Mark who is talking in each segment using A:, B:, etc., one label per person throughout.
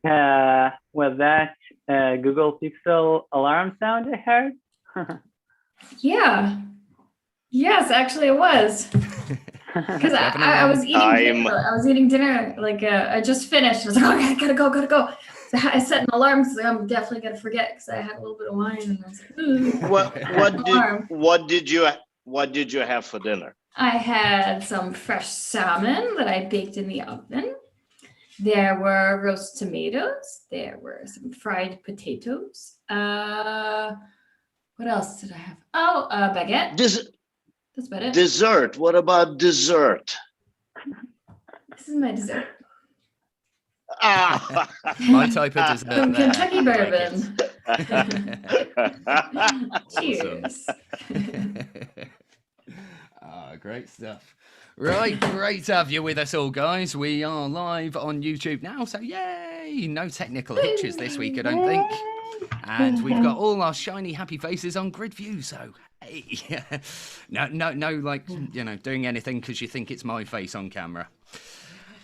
A: Was that Google Pixel alarm sound I heard?
B: Yeah. Yes, actually it was. Because I was eating dinner. I was eating dinner, like I just finished. I was like, oh, I gotta go. So I set an alarm because I'm definitely gonna forget because I had a little bit of wine and I was like,
C: what did you have for dinner?
B: I had some fresh salmon that I baked in the oven. There were roast tomatoes. There were some fried potatoes. What else did I have? Oh, baguette. That's about it.
C: Dessert. What about dessert?
B: This is my dessert.
D: My type of dessert.
B: Some Kentucky bourbon. Cheers.
D: Great stuff. Right, great to have you with us all, guys. We are live on YouTube now, so yay! No technical hitches this week, I don't think. And we've got all our shiny, happy faces on grid view, so hey. No, like, doing anything because you think it's my face on camera.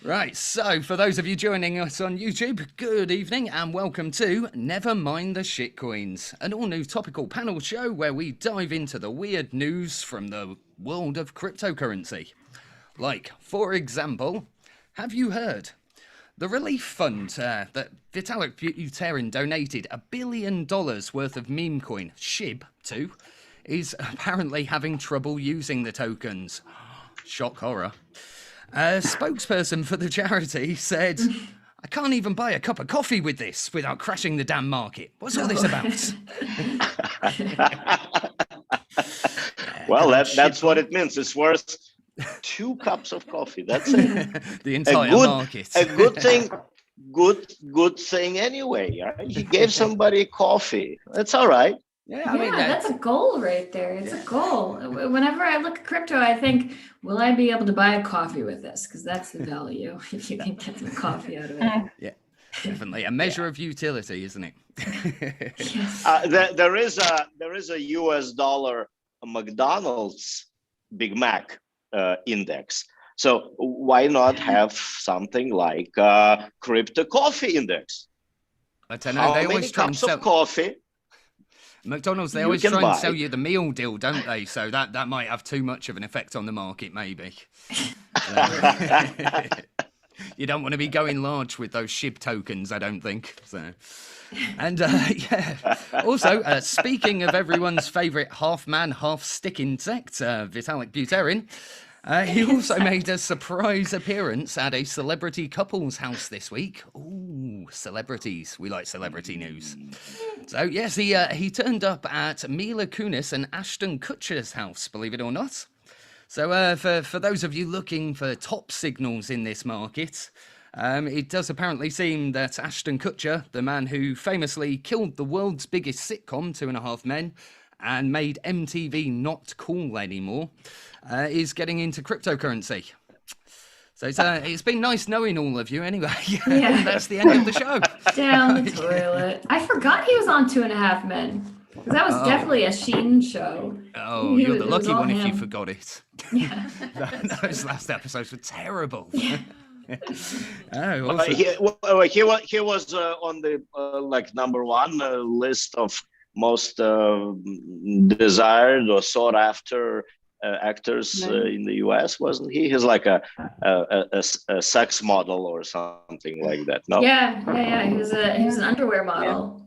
D: Right, so for those of you joining us on YouTube, good evening and welcome to NeverMind the Shitcoins, an all-new topical panel show where we dive into the weird news from the world of cryptocurrency. Like, for example, have you heard? The relief fund that Vitalik Buterin donated $1 billion worth of meme coin, SHIB, to, is apparently having trouble using the tokens. Shock horror. A spokesperson for the charity said, I can't even buy a cup of coffee with this without crashing the damn market. What's all this about?
C: Well, that's what it means. It's worth 2 cups of coffee. That's it.
D: The entire market.
C: A good thing. Good thing anyway. Right? He gave somebody coffee. That's all right.
B: Yeah, I mean, that's a goal right there. It's a goal. Whenever I look at crypto, I think, will I be able to buy a coffee with this? Because that's the value if you can get some coffee out of it.
D: Yeah, definitely a measure of utility, isn't it?
B: Yes.
C: There is a US dollar McDonald's Big Mac index. So why not have something like crypto coffee index?
D: I don't know. They always try and sell
C: coffee.
D: McDonald's, they always try and sell you the meal deal, don't they? So that might have too much of an effect on the market, maybe. You don't want to be going large with those SHIB tokens, I don't think. So, and yeah. Also, speaking of everyone's favourite half-man, half-stick insect, Vitalik Buterin, he also made a surprise appearance at a celebrity couple's house this week. Ooh, celebrities. We like celebrity news. So, yes, he turned up at Mila Kunis and Ashton Kutcher's house, believe it or not. So, for those of you looking for top signals in this market, it does apparently seem that Ashton Kutcher, the man who famously killed the world's biggest sitcom, 2.5 Men, and made MTV not cool anymore, is getting into cryptocurrency. So it's been nice knowing all of you anyway. Yeah. That's the end of the show.
B: Down the toilet. I forgot he was on 2.5 Men. That was definitely a Sheen show.
D: Oh, you're the lucky one if you forgot it.
B: Yeah.
D: Those last episodes were terrible.
B: Yeah.
C: He was on the #1 list of most desired or sought after actors in the US, wasn't he? He's like a sex model or something like that. No.
B: Yeah. He was an underwear model.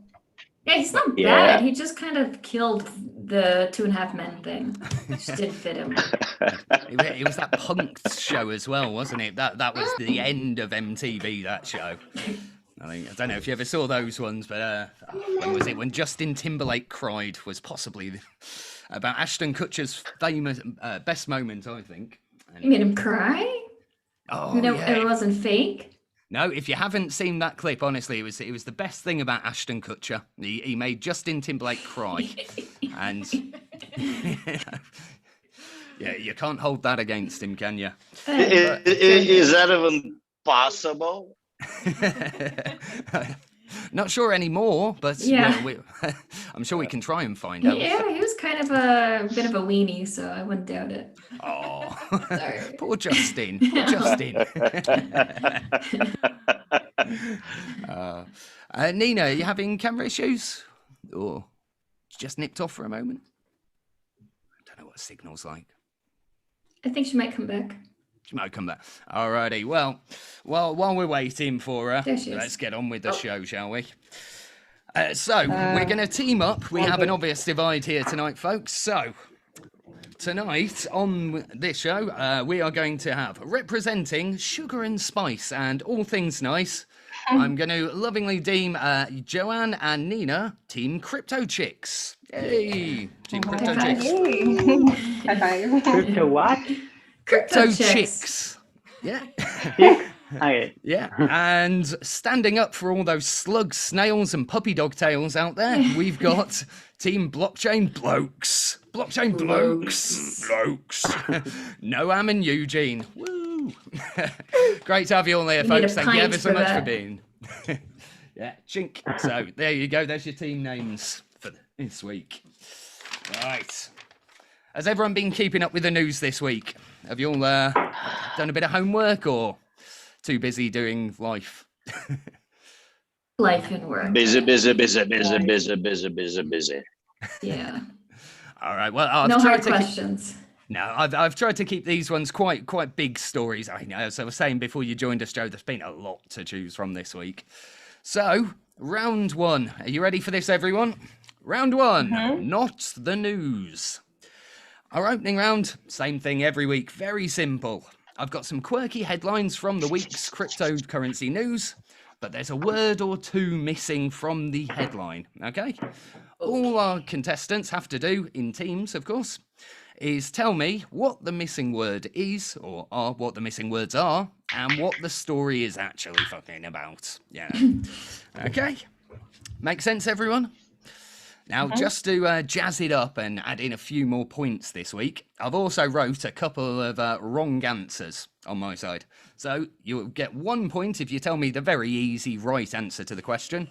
B: Yeah, he's not bad. He just kind of killed the 2.5 Men thing. It just didn't fit him.
D: It was that Punk'd show as well, wasn't it? That was the end of MTV, that show. I don't know if you ever saw those ones, but when was it? When Justin Timberlake cried was possibly about Ashton Kutcher's famous best moment, I think.
B: You made him cry?
D: Oh,
B: it wasn't fake?
D: No, if you haven't seen that clip, honestly, it was the best thing about Ashton Kutcher. He made Justin Timberlake cry. And yeah, you can't hold that against him, can you?
C: Is that even possible?
D: Not sure anymore, but I'm sure we can try and find out.
B: Yeah, he was kind of a bit of a weenie, so I wouldn't doubt it.
D: Oh, poor Justin. Poor Justin. Nina, are you having camera issues? Or just nipped off for a moment? I don't know what signal's like.
B: I think she might come back.
D: She might come back. Alrighty. Well, while we're waiting for her,
B: There she is.
D: let's get on with the show, shall we? So we're going to team up. We have an obvious divide here tonight, folks. So tonight on this show, we are going to have representing sugar and spice and all things nice. I'm going to lovingly deem Joanne and Nina Team Crypto Chicks. Yay! Team Crypto Chicks.
A: Crypto what?
D: Crypto Chicks. Yeah.
A: Okay.
D: Yeah. And standing up for all those slugs, snails, and puppy dog tails out there, we've got Team Blockchain Blokes. Blockchain Blokes. Noam and Eugene. Woo! Great to have you all here, folks. Thank you ever so much for being. Yeah, chink. So there you go. There's your team names for this week. Right. Has everyone been keeping up with the news this week? Have you all done a bit of homework or too busy doing life?
B: Life and work.
C: Busy.
B: Yeah.
D: All right. Well, I've
B: No
D: tried
B: hard
D: to
B: questions.
D: I've tried to keep these ones quite big stories. I know, as I was saying before you joined us, Joe, there's been a lot to choose from this week. So, round one. Are you ready for this, everyone? Round one. Not the news. Our opening round, same thing every week. Very simple. I've got some quirky headlines from the week's cryptocurrency news, but there's a word or two missing from the headline, okay? All our contestants have to do, in teams, of course, is tell me what the missing word is, or what the missing words are, and what the story is actually fucking about. Yeah. Okay? Make sense, everyone? Now, just to jazz it up and add in a few more points this week, I've also wrote a couple of wrong answers on my side. So you'll get 1 point if you tell me the very easy right answer to the question.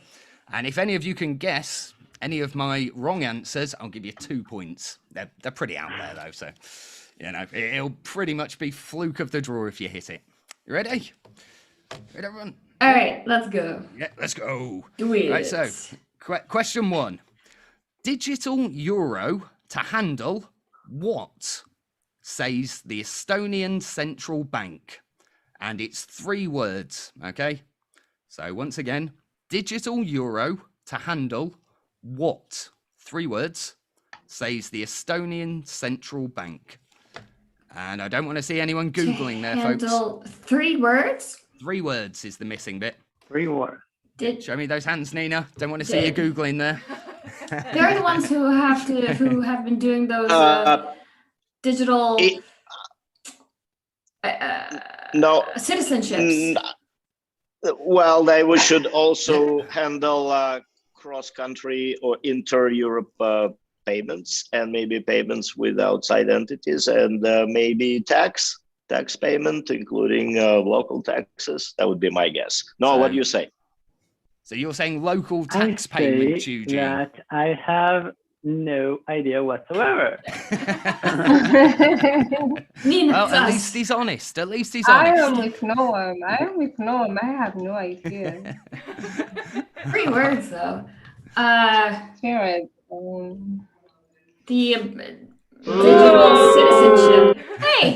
D: And if any of you can guess any of my wrong answers, I'll give you 2 points. They're pretty out there, though, so, you know, it'll pretty much be fluke of the draw if you hit it. You ready? Ready, everyone?
B: All right, let's go.
D: Yeah, let's go.
B: Do it.
D: Right, so, question one. Digital euro to handle what, says the Estonian Central Bank? And it's 3 words, okay? So once again, digital euro to handle what? 3 words, says the Estonian Central Bank. And I don't want to see anyone Googling there, folks.
B: 3 words?
D: 3 words is the missing bit.
A: 3 words.
D: Show me those hands, Nina. Don't want to see you Googling there.
B: They're the ones who have been doing those digital citizenships.
C: Well, they should also handle cross-country or inter-Europe payments, and maybe payments with outside entities, and maybe tax payment, including local taxes. That would be my guess. No, what do you say?
D: So you're saying local tax payment, Eugene?
A: That I have no idea whatsoever.
D: Well, at least he's honest. At least he's
E: I
D: honest.
E: am with Noam. I have no idea.
B: 3 words though.
E: Spirit.
B: The digital citizenship. Hey.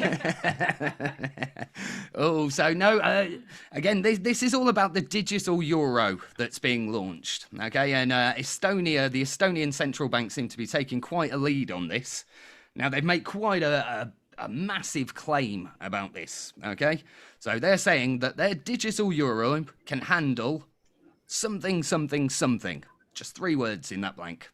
D: Oh, so no. Again, this is all about the digital euro that's being launched. Okay, and Estonia, the Estonian Central Bank, seem to be taking quite a lead on this. Now they've made quite a massive claim about this. Okay, so they're saying that their digital euro can handle something. Just 3 words in that blank.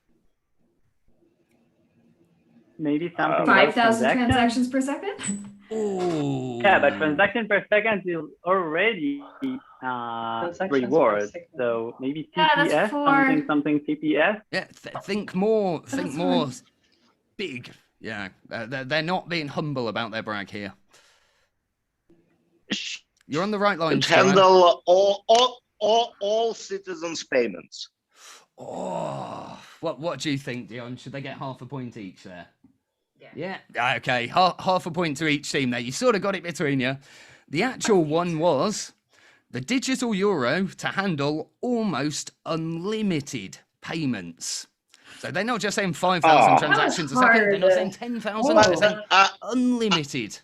A: Maybe something
B: 5,000 transactions per second?
D: Oh.
A: Yeah, but transaction per second is already 3 words. So maybe TPS, something TPS.
D: Yeah, think more big. Yeah, they're not being humble about their brag here. You're on the right line.
C: Handle all citizens' payments.
D: Oh, what do you think, Dion? Should they get half a point each there? Yeah. Okay, half a point to each team there. You sort of got it between you. The actual one was the digital euro to handle almost unlimited payments. So they're not just saying 5,000 transactions a second, they're not saying 10,000, they're saying unlimited.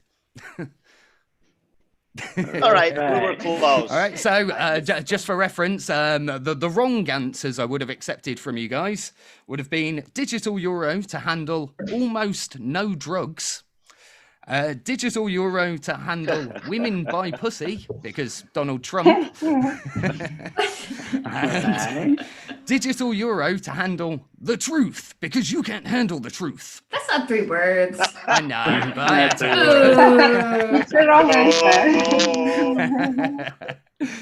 C: All right, we were close.
D: All right, so just for reference, the wrong answers I would have accepted from you guys would have been digital euro to handle almost no drugs, digital euro to handle women by pussy, because Donald Trump, and digital euro to handle the truth, because you can't handle the truth.
B: That's not 3 words.
D: I know, but I had to.
E: It's the wrong answer.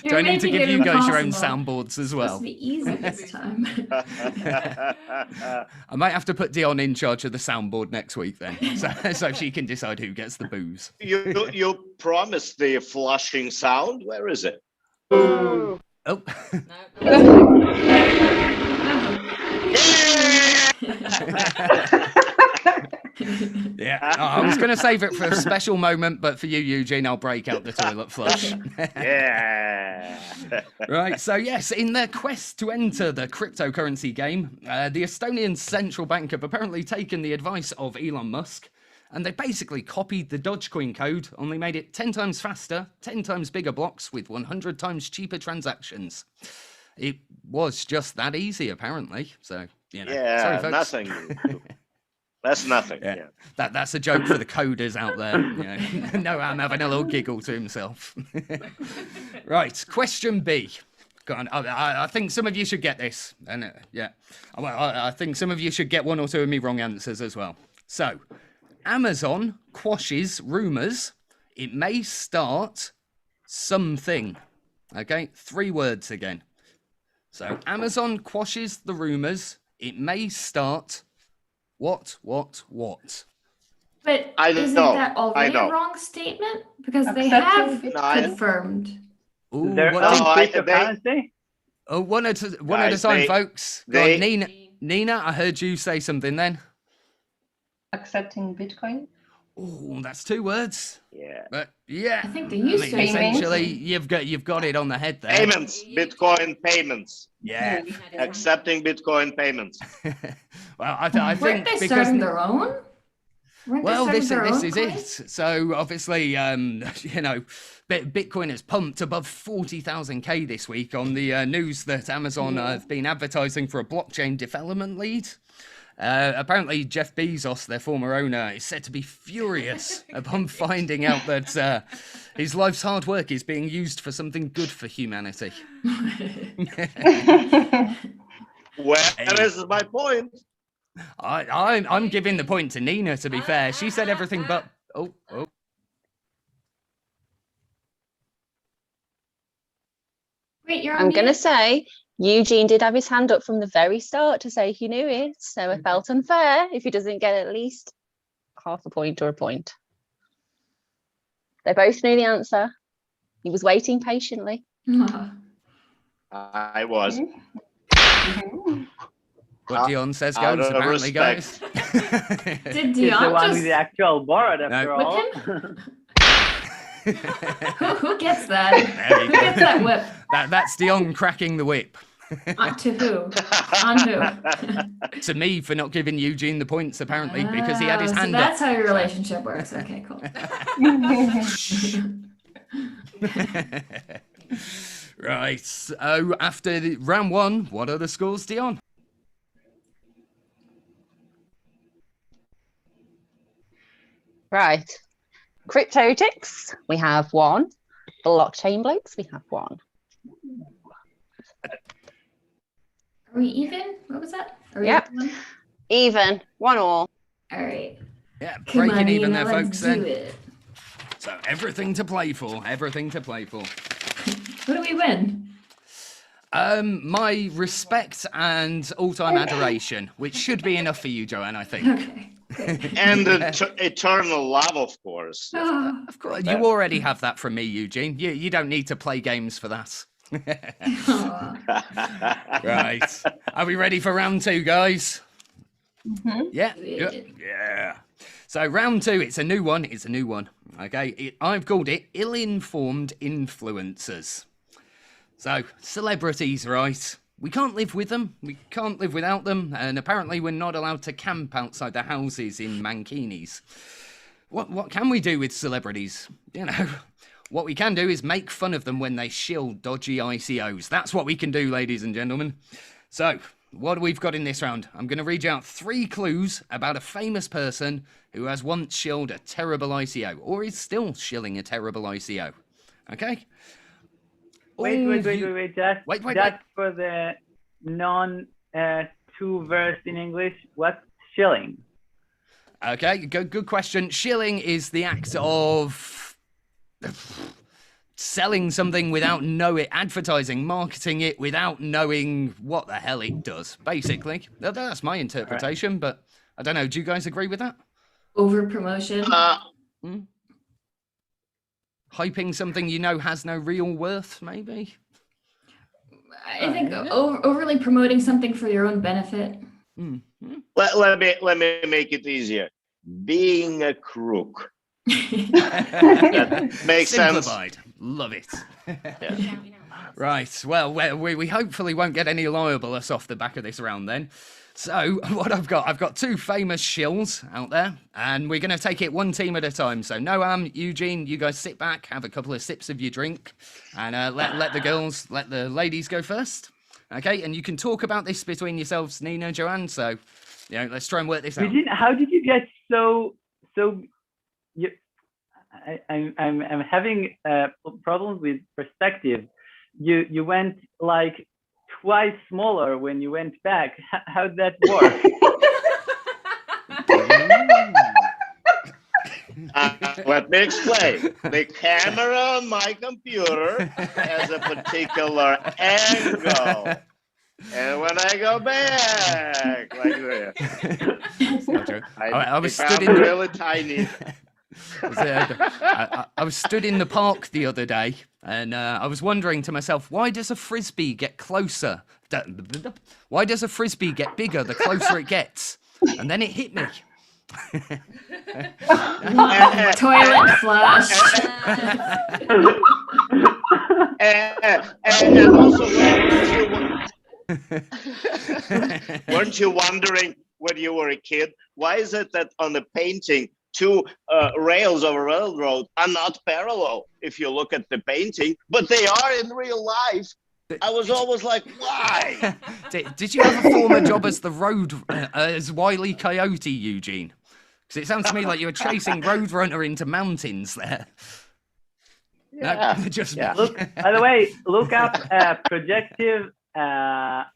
D: Do I need to give you guys your own soundboards as well?
B: It's supposed to be easy this time.
D: I might have to put Dion in charge of the soundboard next week then, so she can decide who gets the booze.
C: You promised the flushing sound. Where is it?
D: Oh. Yeah, I was going to save it for a special moment, but for you, Eugene, I'll break out the toilet flush.
C: Yeah.
D: Right, so yes, in their quest to enter the cryptocurrency game, the Estonian central bank have apparently taken the advice of Elon Musk, and they basically copied the Dogecoin code, only made it 10 times faster, 10 times bigger blocks with 100 times cheaper transactions. It was just that easy, apparently. So, you know,
C: Yeah,
D: sorry, folks.
C: nothing. That's nothing.
D: Yeah.
C: Yeah.
D: That's a joke for the coders out there. You know. No, I'm having a little giggle to himself. Right, question B. Go on. I think some of you should get this. And yeah, I think some of you should get 1 or 2 of me wrong answers as well. So, Amazon quashes rumors it may start something. Okay, 3 words again. So, Amazon quashes the rumors it may start what?
B: But
C: I
B: isn't
C: know,
B: that
C: I
B: already
C: know.
B: a wrong statement? Because they
E: Accepting
B: have
C: Bitcoin.
B: confirmed.
D: Ooh,
A: There
D: what-
A: cryptocurrency?
D: Oh, one at a
C: Guys,
D: time,
C: they-
D: folks. Go on,
C: they-
D: Nina, I heard you say something then.
E: Accepting Bitcoin.
D: Oh, that's 2 words.
C: Yeah.
D: But yeah,
B: I think they used to.
D: essentially, you've got it on the head there.
C: Payments, Bitcoin payments.
D: Yeah.
C: Accepting Bitcoin payments.
D: Well, I think
B: Weren't they
D: because
B: starting their own? Weren't
D: well,
B: they
D: this
B: starting
D: is
B: their own
D: it.
B: coins?
D: So obviously, you know, Bitcoin has pumped above 40,000K this week on the news that Amazon have been advertising for a blockchain development lead. Apparently, Jeff Bezos, their former owner, is said to be furious upon finding out that his life's hard work is being used for something good for humanity.
C: Where is my point?
D: I'm giving the point to Nina, to be fair. She said everything but... Oh.
B: Wait, you're on
F: I'm going to
B: mute?
F: say Eugene did have his hand up from the very start to say he knew it. So it felt unfair if he doesn't get at least half a point or a point. They both knew the answer. He was waiting patiently.
C: I was.
D: What Dion says
C: Out
D: goes,
C: of
D: apparently, guys.
C: respect.
B: Did
A: He's the
B: Dion
A: one with
B: just...
A: the actual board after
D: No.
A: all.
B: Who gets that?
D: There you
B: Who
D: go.
B: gets that whip?
D: That's Dion cracking the whip.
B: To who? On who?
D: To me for not giving Eugene the points, apparently, because he had his
B: Oh,
D: hand
B: so that's
D: up.
B: how your relationship works. Okay, cool.
D: Right, so after round 1, what are the scores, Dion?
F: Right. Crypto ticks, we have 1. Blockchain blokes, we have 1.
B: Are we even? What was that? Are we
F: Yep.
B: even?
F: Even, 1 all.
B: All right.
D: Yeah,
B: Come
D: breaking
B: on,
D: even
B: Nina,
D: there,
B: let's
D: folks,
B: do
D: then.
B: it.
D: So everything to play for,
B: Who do we win?
D: My respect and all-time adoration, which should be enough for you, Joanne, I think.
B: Okay.
C: And eternal love, of course.
B: Oh,
D: Of course, you already have that from me, Eugene. You don't need to play games for that.
B: aw.
D: Right. Are we ready for round 2, guys? Yeah. Yeah. So round 2, it's a new one. Okay. I've called it ill-informed influencers. So, celebrities, right? We can't live with them. We can't live without them. And apparently we're not allowed to camp outside the houses in mankinis. What can we do with celebrities? You know, what we can do is make fun of them when they shill dodgy ICOs. That's what we can do, ladies and gentlemen. So, what we've got in this round, I'm going to read you out 3 clues about a famous person who has once shilled a terrible ICO, or is still shilling a terrible ICO. Okay?
A: Wait, just
D: wait.
A: for the non-2 verse in English, what's shilling?
D: Okay, good question. Shilling is the act of selling something without advertising, marketing it without knowing what the hell it does, basically. That's my interpretation, but I don't know. Do you guys agree with that?
B: Over promotion.
D: Hyping something you know has no real worth, maybe?
B: I think overly promoting something for your own benefit.
C: Let me make it easier. Being a crook. That makes
D: Simplified.
C: sense.
D: Love it. Right. Well, we hopefully won't get any libelous off the back of this round then. So what I've got 2 famous shills out there, and we're going to take it one team at a time. So Noam, Eugene, you guys sit back, have a couple of sips of your drink, and let the ladies go first. Okay, and you can talk about this between yourselves, Nina, Joanne. So, you know, let's try and work this out.
A: How did you get so? I'm having problems with perspective. You went like twice smaller when you went back. How'd that work?
C: Let me explain. The camera on my computer has a particular angle. And when I go back, like this, I was stood in really tiny.
D: I was stood in the park the other day, and I was wondering to myself, why does a frisbee get closer? Why does a frisbee get bigger the closer it gets? And then it hit me.
B: Toilet flush.
C: And also, weren't you wondering when you were a kid, why is it that on the painting, 2 rails of a railroad are not parallel if you look at the painting, but they are in real life? I was always like, why?
D: Did you have a former job as the road, as Wile E. Coyote, Eugene? Because it sounds to me like you were chasing Roadrunner into mountains there.
C: Yeah.
D: No, just
A: Look, by the way, look up projective, how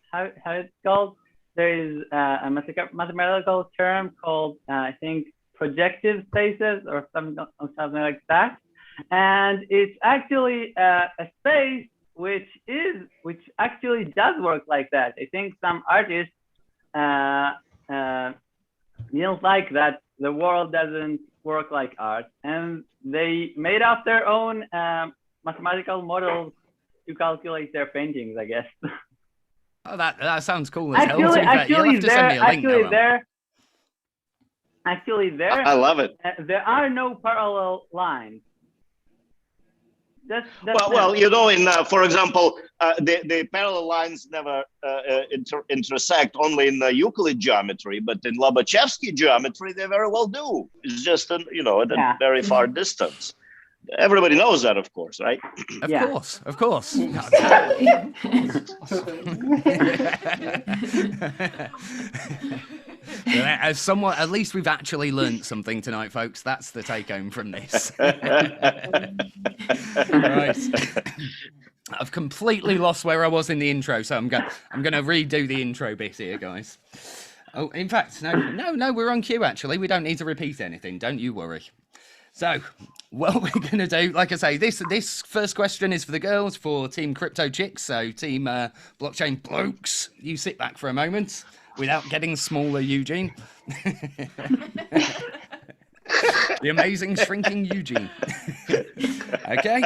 A: it's called. There is a mathematical term called, I think, projective spaces or something like that. And it's actually a space which actually does work like that. I think some artists don't like that the world doesn't work like art, and they made up their own mathematical models to calculate their paintings, I guess.
D: Oh, that sounds cool as hell.
A: Actually, there.
C: I love it.
A: There are no parallel lines.
C: Well, you know, for example, the parallel lines never intersect only in Euclid geometry, but in Lobachevsky geometry, they very well do. It's just, at a very far distance. Everybody knows that, of course, right?
D: Of course. As someone, at least we've actually learned something tonight, folks. That's the take home from this. Right. I've completely lost where I was in the intro, so I'm going to redo the intro bit here, guys. Oh, in fact, no, we're on cue, actually. We don't need to repeat anything. Don't you worry. So, what we're going to do, like I say, this first question is for the girls, for Team Crypto Chicks. So, Team Blockchain Blokes, you sit back for a moment without getting smaller, Eugene. The amazing shrinking Eugene. Okay?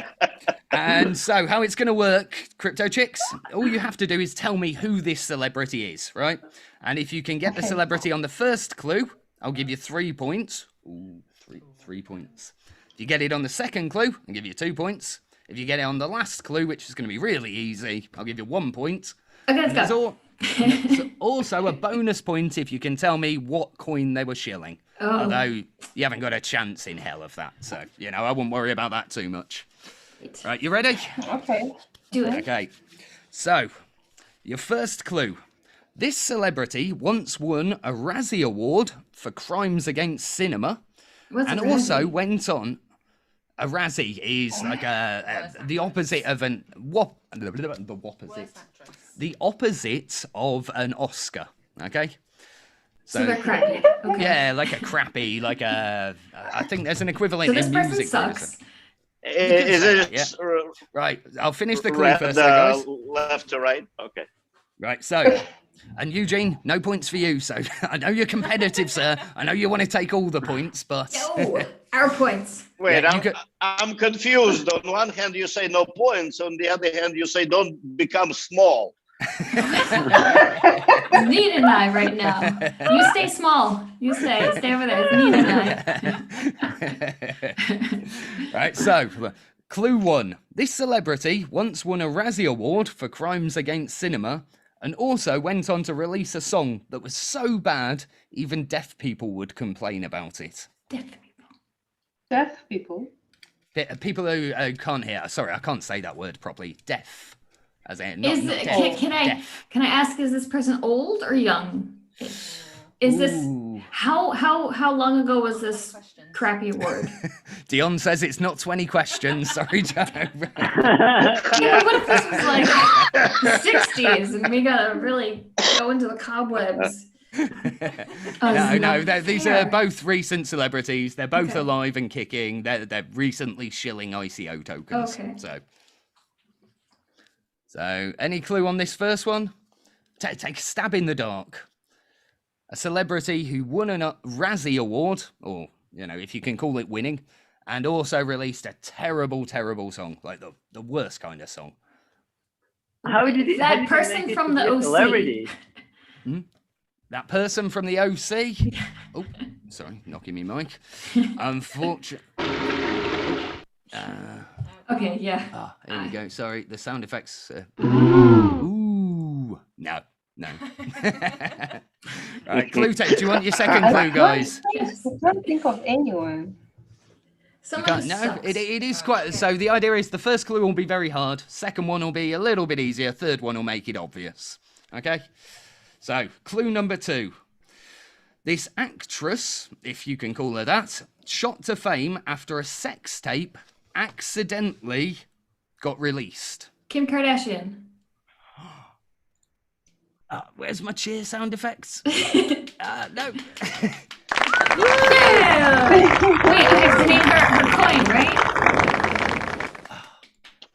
D: And so, how it's going to work, Crypto Chicks, all you have to do is tell me who this celebrity is, right? And if you can get the celebrity on the first clue, I'll give you 3 points. Ooh. 3 points. If you get it on the second clue, I'll give you 2 points. If you get it on the last clue, which is going to be really easy, I'll give you 1 point.
B: Okay, let's go.
D: There's also a bonus point if you can tell me what coin they were shilling.
B: Oh.
D: Although you haven't got a chance in hell of that. So, I wouldn't worry about that too much. Right, you ready?
E: Okay.
B: Do it.
D: Okay. So, your first clue. This celebrity once won a Razzie Award for crimes against cinema.
B: What's
D: And
B: a
D: also
B: Razzie?
D: went on. A Razzie is like the opposite of an the opposite of an Oscar. Okay.
B: So they're crappy. Okay.
D: Yeah, like a crappy, like a. I think there's an equivalent
B: So this
D: in
B: person
D: music.
B: sucks.
C: Is it
D: Yeah. Right, I'll finish the clue first, guys.
C: left to right? Okay.
D: Right, so, and Eugene, no points for you. So I know you're competitive, sir. I know you want to take all the points, but
B: No, our points.
C: Wait,
D: Yeah,
C: I'm confused. On one hand, you say no points. On the other hand, you say don't become small.
B: Nina and I right now. You stay small. You stay over there. It's Nina and I.
D: Right, so clue 1. This celebrity once won a Razzie Award for crimes against cinema and also went on to release a song that was so bad even deaf people would complain about it.
E: Deaf people.
D: People who can't hear. Sorry, I can't say that word properly. Deaf. As in,
B: Can I ask, is this person old or young? Is this how long ago was this crappy award?
D: Dion says it's not 20 questions. Sorry, Joe.
B: Yeah, but what if this was like the 60s and we gotta really go into the cobwebs?
D: No, these are both recent celebrities. They're both alive and kicking. They're recently shilling ICO tokens.
B: Okay.
D: So, any clue on this first one? Take a stab in the dark. A celebrity who won a Razzie Award, or, if you can call it winning, and also released a terrible, terrible song, like the worst kind of song.
A: How did
B: That person from the OC.
A: Celebrity?
D: That person from the OC? Oh, sorry, knocking me mic. Unfortunately.
B: Okay, yeah.
D: Here we go. Sorry, the sound effects. Ooh. No. Right, clue take. Do you want your second clue, guys?
E: I can't think of anyone.
D: No, it is quite. So the idea is the first clue will be very hard. Second one will be a little bit easier. Third one will make it obvious. Okay? So, clue number 2. This actress, if you can call her that, shot to fame after a sex tape accidentally got released.
B: Kim Kardashian.
D: Where's my cheer sound effects? No.
B: Yeah! Wait, I have to name her coin, right?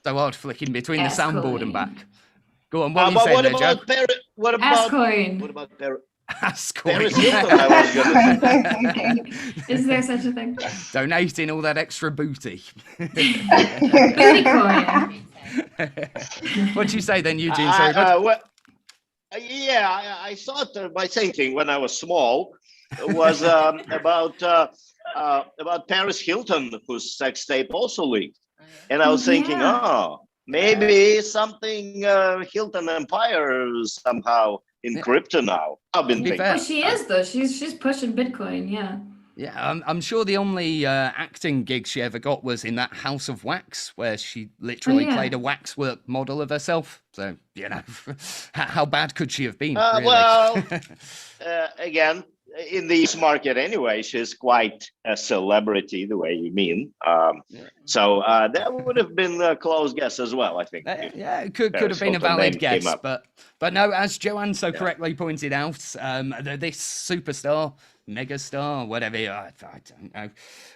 D: So hard flicking between the soundboard and back. Go on,
C: What
D: about
B: Ascoin.
C: What about Paris?
D: Ascoin.
C: Paris Hilton, I was gonna say.
B: Is there such a thing?
D: Donating all that extra booty.
B: Booty coin.
D: What'd you say then, Eugene?
C: I thought my thinking when I was small was about Paris Hilton, whose sex tape also leaked, and I was thinking, maybe something Hilton Empire somehow in crypto now. I've been thinking.
B: Well, she is though. She's pushing Bitcoin. Yeah.
D: Yeah, I'm sure the only acting gig she ever got was in that House of Wax, where she literally played a waxwork model of herself. So, how bad could she have been? Really?
C: Well, again, in this market anyway, she's quite a celebrity, the way you mean. So that would have been a close guess as well, I think.
D: It could have been a valid guess, but no, as Joanne so correctly pointed out, this superstar, megastar, whatever, I don't know,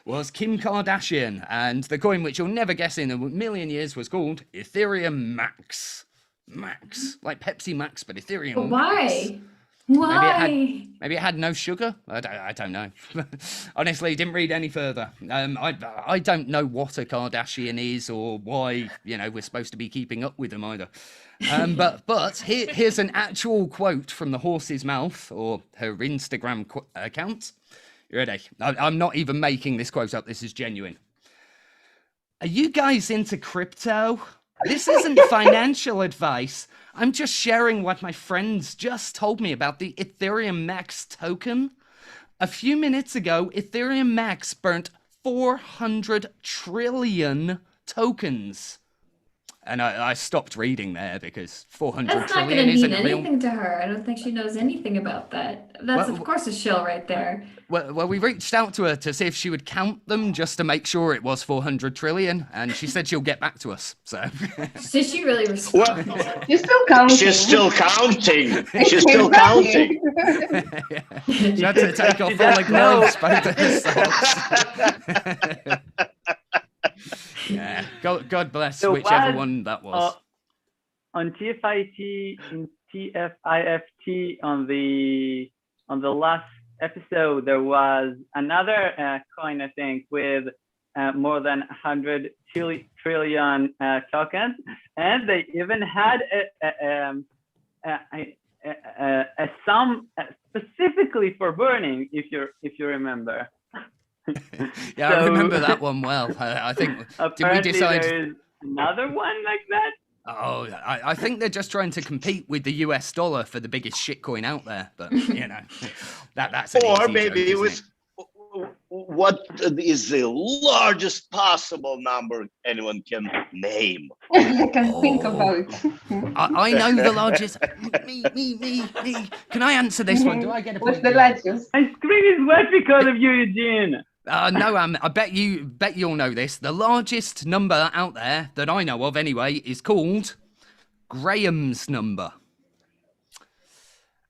D: was Kim Kardashian, and the coin, which you'll never guess in a million years, was called Ethereum Max, like Pepsi Max, but Ethereum.
B: But why?
D: Max.
B: Why?
D: Maybe it had no sugar. I don't know. Honestly, didn't read any further. I don't know what a Kardashian is or why we're supposed to be keeping up with them either. But here's an actual quote from the horse's mouth or her Instagram account. You ready? I'm not even making this quote up. This is genuine. Are you guys into crypto? This isn't financial advice. I'm just sharing what my friends just told me about the Ethereum Max token. A few minutes ago, Ethereum Max burnt 400 trillion tokens. And I stopped reading there because 400
B: That's not
D: trillion
B: going to
D: isn't
B: mean
D: real.
B: anything to her. I don't think she knows anything about that. That's, of course, a shill right there.
D: Well, we reached out to her to see if she would count them just to make sure it was 400 trillion, and she said she'll get back to us. So,
B: Did she really respond?
E: You're still counting.
C: She's still counting. She's still counting.
D: she had to take off all the gloves, both of her socks. Yeah, God bless
A: So
D: whichever one that was.
A: On TFIT, in TFIFT, on the last episode, there was another coin, I think, with more than 100 trillion tokens, and they even had a sum specifically for burning, if you remember.
D: Yeah,
A: So,
D: I remember that one well. I think, did we
A: apparently
D: decide?
A: there's another one like that.
D: Oh, I think they're just trying to compete with the US dollar for the biggest shitcoin out there. But, you know, that's an
C: Or
D: easy
C: maybe
D: joke,
C: it
D: isn't
C: was what is the largest possible number anyone can name?
E: I can think about.
D: I know the largest. Me. Can I answer this one? Do I get a
E: What's
D: point?
E: the largest?
A: My screen is wet because of you, Eugene.
D: No, I bet you'll know this. The largest number out there that I know of, anyway, is called Graham's number,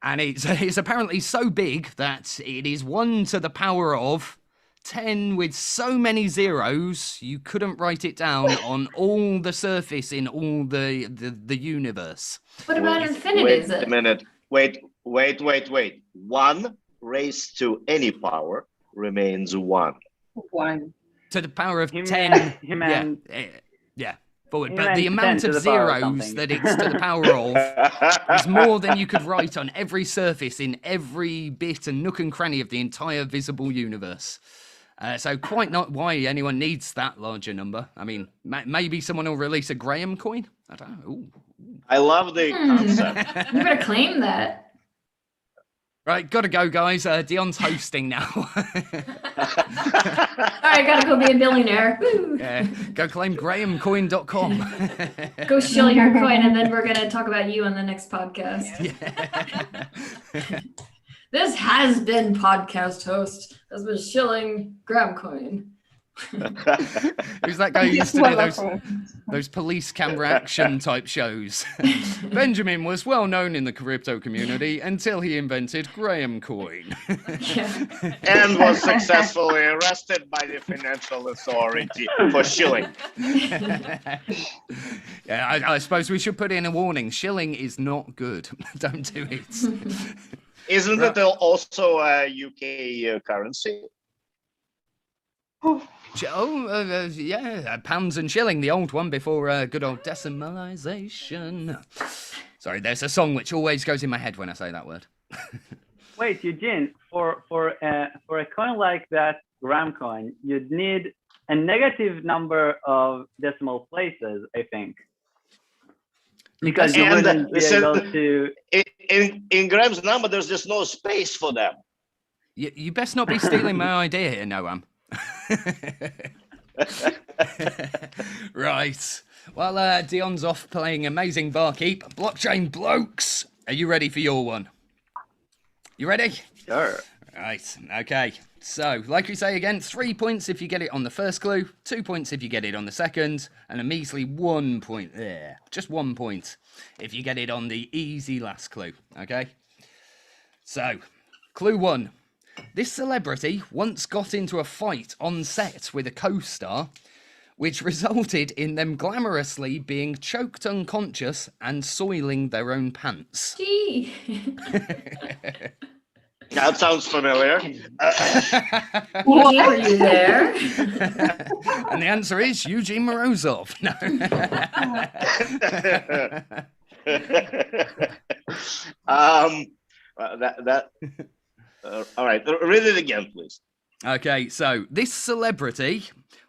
D: and it's apparently so big that it is 1 to the power of 10 with so many zeros you couldn't write it down on all the surface in all the universe.
B: What about infinity?
C: Wait
B: Is it?
C: a minute. Wait. 1 raised to any power remains 1.
E: 1.
D: To the power of
A: Him
D: 10.
A: and- him and-
D: Yeah. Forward.
A: him
D: But
A: and
D: the
A: 10
D: amount
A: to
D: of
A: the power of
D: zeros
A: something.
D: that it's to the power of is more than you could write on every surface in every bit and nook and cranny of the entire visible universe. So quite not why anyone needs that larger number. I mean, maybe someone will release a Graham coin. I don't know. Ooh.
C: I love the concept.
B: You better claim that.
D: Right, gotta go, guys. Dion's hosting now.
B: All right, gotta go be a billionaire. Woo.
D: Go claim grahamcoin.com.
B: Go shill your coin, and then we're gonna talk about you on the next podcast. This has been podcast host has been shilling Graham coin.
D: Who's that guy who used to do those police camera action type shows? Benjamin was well known in the crypto community until he invented Graham coin.
C: And was successfully arrested by the financial authority for shilling.
D: Yeah, I suppose we should put in a warning. Shilling is not good. Don't do it.
C: Isn't it also a UK currency?
D: Yeah, pounds and shilling, the old one before good old decimalization. Sorry, there's a song which always goes in my head when I say that word.
A: Wait, Eugene, for a coin like that, Graham coin, you'd need a negative number of decimal places, I think. Because you wouldn't be able to...
C: In Graham's number, there's just no space for them.
D: You best not be stealing my idea here, Noam. Right. Well, Dion's off playing amazing barkeep. Blockchain blokes, are you ready for your one? You ready?
C: Sure.
D: Right. Okay. So, like we say again, 3 points if you get it on the first clue, 2 points if you get it on the second, and a measly 1 point there. Just 1 point if you get it on the easy last clue. Okay? So, clue 1. This celebrity once got into a fight on set with a co-star, which resulted in them glamorously being choked unconscious and soiling their own pants.
B: Gee.
C: That sounds familiar.
B: Were you there?
D: And the answer is Eugene Morozov. No.
C: All right, read it again, please.
D: Okay, so this celebrity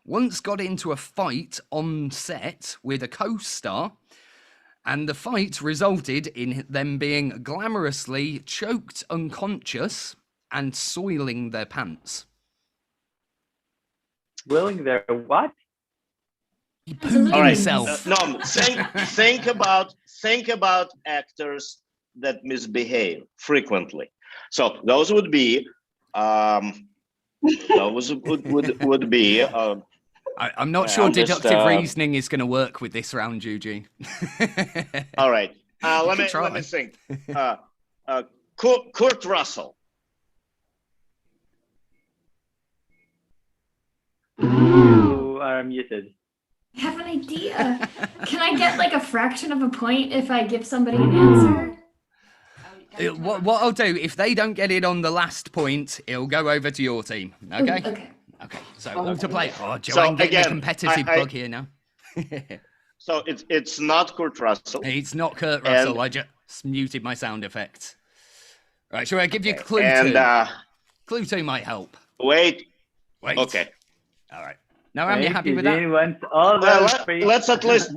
D: once got into a fight on set with a co-star, and the fight resulted in them being glamorously choked unconscious and soiling their pants.
A: Willing their what?
D: He pooed
C: All right.
D: himself.
C: No, think about actors that misbehave frequently. So those would be would be.
D: I'm not sure deductive reasoning is going to work with this round, Eugene.
C: All right. Let me think. Kurt Russell.
A: You are muted.
B: I have an idea. Can I get like a fraction of a point if I give somebody an answer?
D: What I'll do, if they don't get it on the last point, it'll go over to your team. Okay?
B: Okay.
D: Okay. So all to play. Oh, Joanne, getting the competitive bug here now.
C: So it's not Kurt Russell.
D: It's not Kurt Russell. I just muted my sound effects. Right, shall I give you clue 2? Clue 2 might help.
C: Wait.
D: Okay. All right. Now, am you happy with that?
C: Let's at least,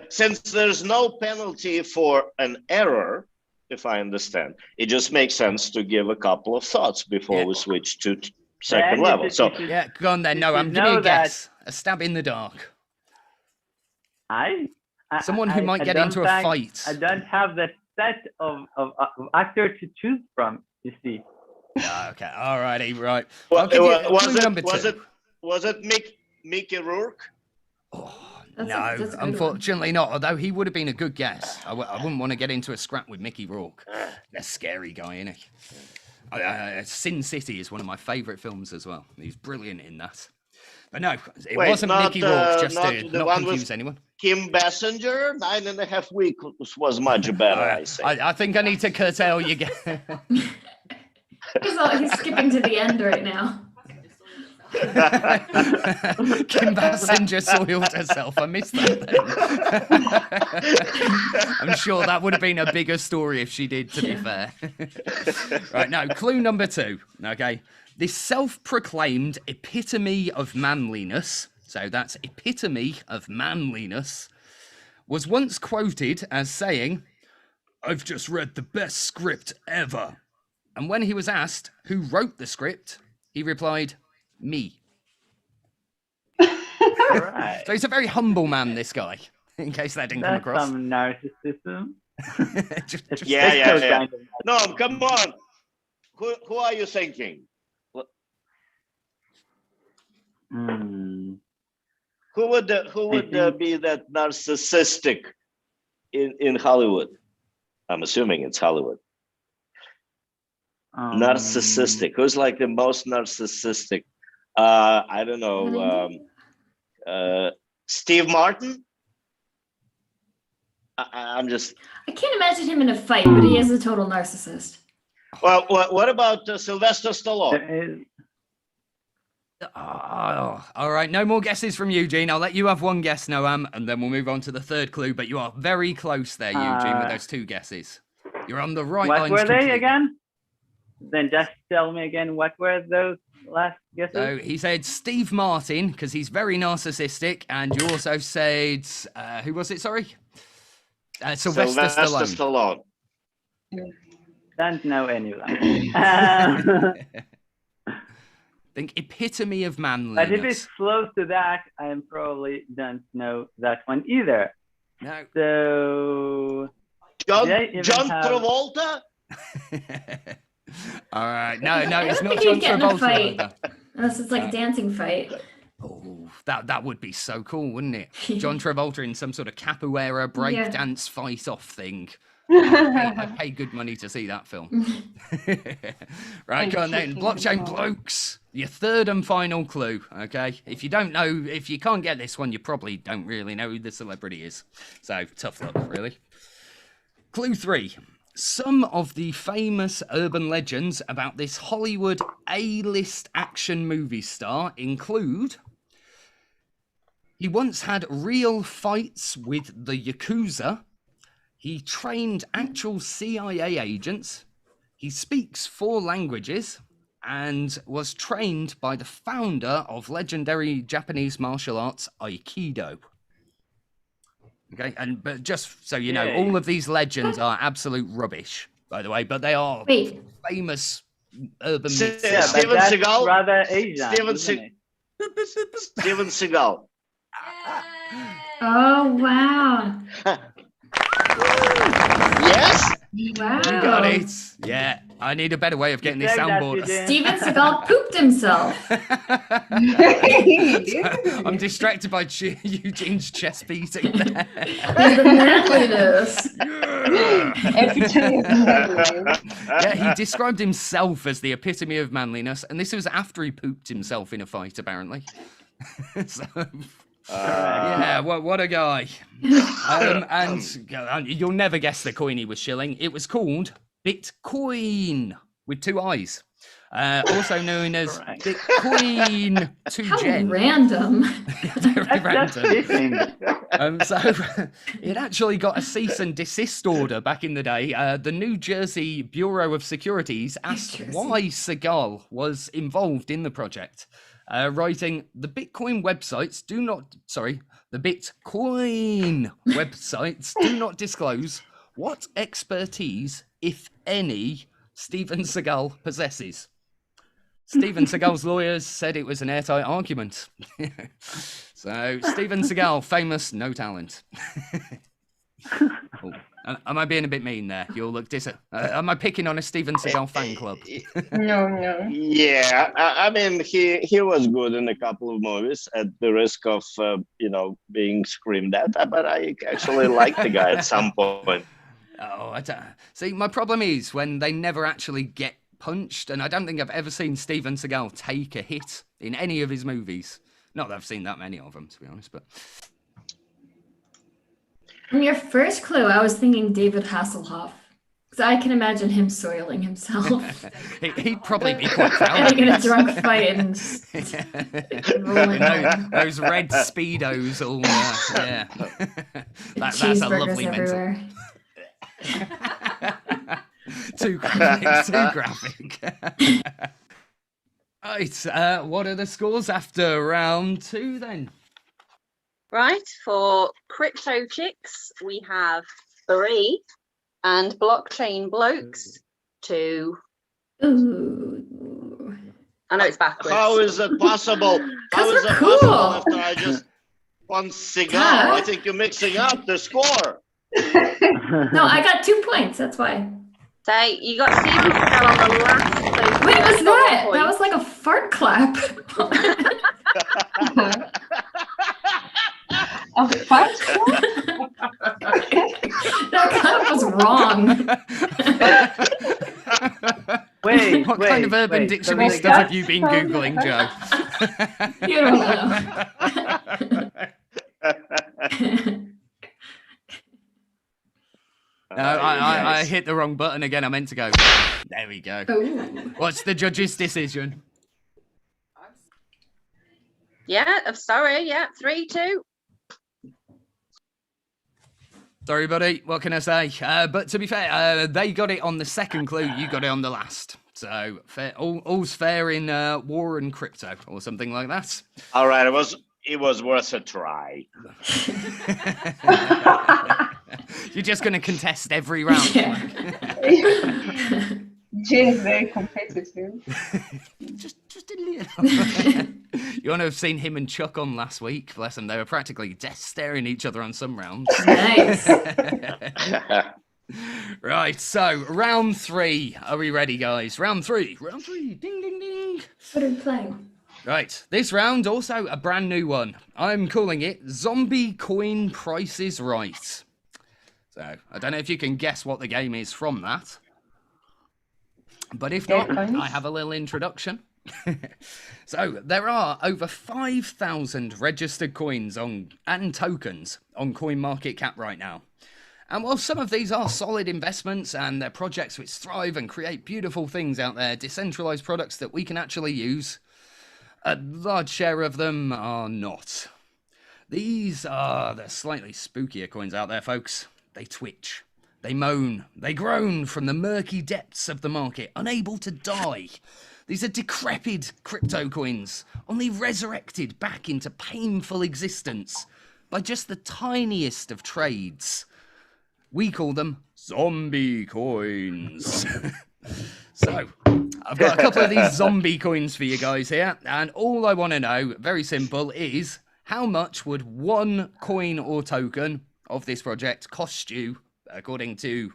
C: since there's no penalty for an error, if I understand, it just makes sense to give a couple of thoughts before we switch to second level. So
D: yeah, go on then. No, I'm giving you a guess. A stab in the dark. Someone who might get into a fight.
A: I don't have the set of actors to choose from, you see.
D: Okay, all righty, right.
C: Was it Mickey Rourke?
D: Oh, no, unfortunately not. Although he would have been a good guess. I wouldn't want to get into a scrap with Mickey Rourke. That's a scary guy, isn't he? Sin City is one of my favourite films as well. He's brilliant in that. But no, it wasn't Mickey Rourke, just to not confuse anyone.
C: Kim Basinger, 9.5 Weeks was much better, I say.
D: I think I need to curtail you.
B: He's skipping to the end right now.
D: Kim Basinger soiled herself. I missed that then. I'm sure that would have been a bigger story if she did, to be fair. Right, now, clue number 2. Okay. This self-proclaimed epitome of manliness, so that's epitome of manliness, was once quoted as saying, "I've just read the best script ever." And when he was asked who wrote the script, he replied, "Me."
A: Right.
D: So he's a very humble man, this guy, in case that didn't come across.
A: Some narcissism.
C: Yeah. No, come on. Who are you thinking? Who would be that narcissistic in Hollywood? I'm assuming it's Hollywood. Narcissistic. Who's like the most narcissistic? I don't know. Steve Martin. I
B: can't imagine him in a fight, but he is a total narcissist.
C: Well, what about Sylvester Stallone?
D: All right, no more guesses from Eugene. I'll let you have one guess, Noam, and then we'll move on to the third clue. But you are very close there, Eugene, with those 2 guesses. You're on the right lines.
A: What were they again? Then just tell me again, what were those last guesses?
D: So he said Steve Martin, because he's very narcissistic, and you also said, who was it, sorry? Sylvester Stallone.
A: Don't know any of them.
D: Think epitome of manliness.
A: But if it's close to that, I probably don't know that one either.
D: No.
A: So
C: John Travolta?
D: All right. No, it's not John Travolta.
B: Unless it's like a dancing fight.
D: Oh, that would be so cool, wouldn't it? John Travolta in some sort of capoeira breakdance fight-off thing. I'd pay good money to see that film. Right, go on then. Blockchain blokes. Your third and final clue, okay? If you can't get this one, you probably don't really know who the celebrity is. So, tough luck, really. Clue 3. Some of the famous urban legends about this Hollywood A-list action movie star include: he once had real fights with the Yakuza. He trained actual CIA agents. He speaks 4 languages. and was trained by the founder of legendary Japanese martial arts Aikido. Okay, but just so you know, all of these legends are absolute rubbish, by the way, but they are famous urban myths.
C: Yeah, Steven Seagal.
A: Rather Asian.
C: Steven Seagal.
B: Oh, wow.
C: Yes?
B: Wow.
D: You got it. Yeah, I need a better way of getting this soundboard.
B: Steven Seagal pooped himself.
D: I'm distracted by Eugene's chest beating there.
B: The manliness.
D: Yeah, he described himself as the epitome of manliness, and this was after he pooped himself in a fight, apparently. So, yeah, what a guy. And you'll never guess the coin he was shilling. It was called Bitcoin with 2 I's. Also known as Bitcoin 2 Gen.
B: How random.
D: Very random. So it actually got a cease and desist order back in the day. The New Jersey Bureau of Securities asked why Seagal was involved in the project. Writing, the Bitcoin websites do not disclose what expertise, if any, Steven Seagal possesses. Steven Seagal's lawyers said it was an airtight argument. So, Steven Seagal, famous, no talent. Oh, am I being a bit mean there? You'll look am I picking on a Steven Seagal fan club?
E: No.
C: Yeah, I mean, he was good in a couple of movies at the risk of, being screamed at, but I actually liked the guy at some point.
D: Oh, see, my problem is when they never actually get punched, and I don't think I've ever seen Steven Seagal take a hit in any of his movies. Not that I've seen that many of them, to be honest, but...
B: From your first clue, I was thinking David Hasselhoff. Because I can imagine him soiling himself.
D: He'd probably be quite proud.
B: Getting in a drunk fight and rolling
D: those red Speedos all, yeah. That's a lovely mental. Too graphic. Right, what are the scores after round 2 then?
F: Right, for Crypto Chicks, we have 3, and Blockchain Blokes 2.
B: Ooh.
F: I know it's backwards.
C: How is it possible? How is it possible after I just won Seagal? I think you're mixing up the score.
B: No, I got 2 points, that's why.
F: So you got Steven Seagal on the last. So
B: Wait, was that? That was like a fart clap.
E: A fart clap?
B: That clap was wrong.
A: Wait,
D: what kind of Urban Dictionary stuff have you been Googling, Joe?
B: You don't know.
D: No, I hit the wrong button again. I meant to go. There we go.
B: Ooh.
D: What's the judge's decision?
F: Yeah, I'm sorry. Yeah, 3-2.
D: Sorry, buddy. What can I say? But to be fair, they got it on the second clue. You got it on the last. So fair, all's fair in war and crypto, or something like that.
C: All right, it was worth a try.
D: You're just going to contest every round.
B: Yeah.
E: Jane is very competitive.
D: just a little. You want to have seen him and Chuck on last week? Bless them. They were practically staring each other on some rounds.
B: Nice.
D: Right, so round 3. Are we ready, guys? Round 3. Round 3. Ding, ding, ding.
B: What are we playing?
D: Right, this round also a brand new one. I'm calling it Zombie Coin Price is Right. So, I don't know if you can guess what the game is from that. But if not, I have a little introduction. So, there are over 5,000 registered coins and tokens on CoinMarketCap right now. And while some of these are solid investments and they're projects which thrive and create beautiful things out there, decentralized products that we can actually use, a large share of them are not. These are the slightly spookier coins out there, folks. They twitch, they moan, they groan from the murky depths of the market, unable to die. These are decrepit crypto coins, only resurrected back into painful existence by just the tiniest of trades. We call them zombie coins. So, I've got a couple of these zombie coins for you guys here, and all I want to know, very simple, is how much would one coin or token of this project cost you, according to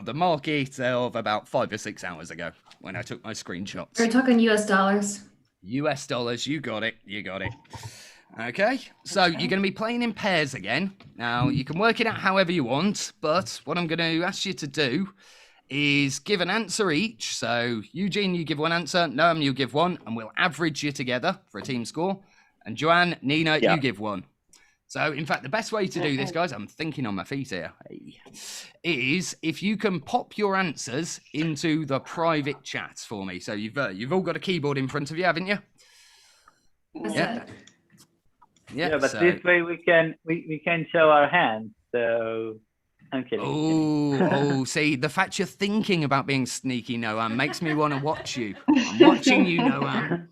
D: the market of about 5 or 6 hours ago when I took my screenshots.
B: We're talking US dollars.
D: US dollars, you got it. Okay, so you're going to be playing in pairs again. Now, you can work it out however you want, but what I'm going to ask you to do is give an answer each. So, Eugene, you give one answer, Noam, you give one, and we'll average you together for a team score. And Joanne, Nina, you give one. So, in fact, the best way to do this, guys, I'm thinking on my feet here, is if you can pop your answers into the private chats for me. So you've all got a keyboard in front of you, haven't you?
B: Yeah.
A: Yeah, but this way we can show our hands. So I'm kidding.
D: Oh, see, the fact you're thinking about being sneaky, Noam, makes me want to watch you. I'm watching you, Noam.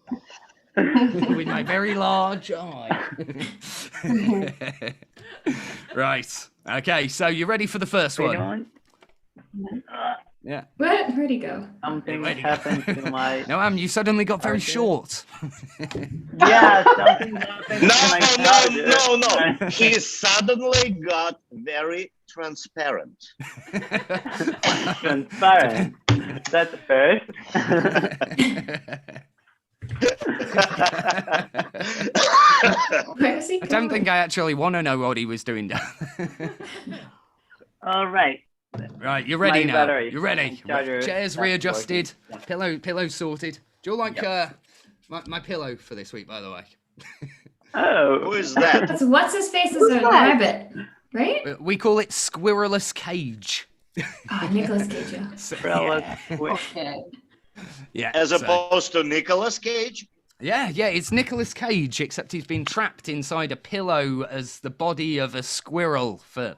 D: With my very large eye. Right. Okay, so you ready for the first one? Yeah.
B: What? Where'd he go?
A: Something happened to my...
D: Noam, you suddenly got very short.
A: Yeah, something happened to my charger.
C: No. He suddenly got very transparent.
A: Transparent. That's the first.
B: Where is he
D: I don't
B: going?
D: think I actually want to know what he was doing down.
A: All right.
D: Right, you're ready
A: My
D: now.
A: battery.
D: You're ready.
A: Charger
D: Chairs
A: not
D: readjusted.
A: working.
D: Pillow sorted. Do you like my pillow for this week, by the way?
A: Oh.
C: Who is that?
B: So what's his face is a rabbit, right?
D: We call it Squirreless Cage.
B: Oh, Nicolas Cage. Yeah.
E: Okay.
D: Yeah.
C: As
D: so-
C: opposed to Nicolas Cage?
D: Yeah, it's Nicolas Cage, except he's been trapped inside a pillow as the body of a squirrel for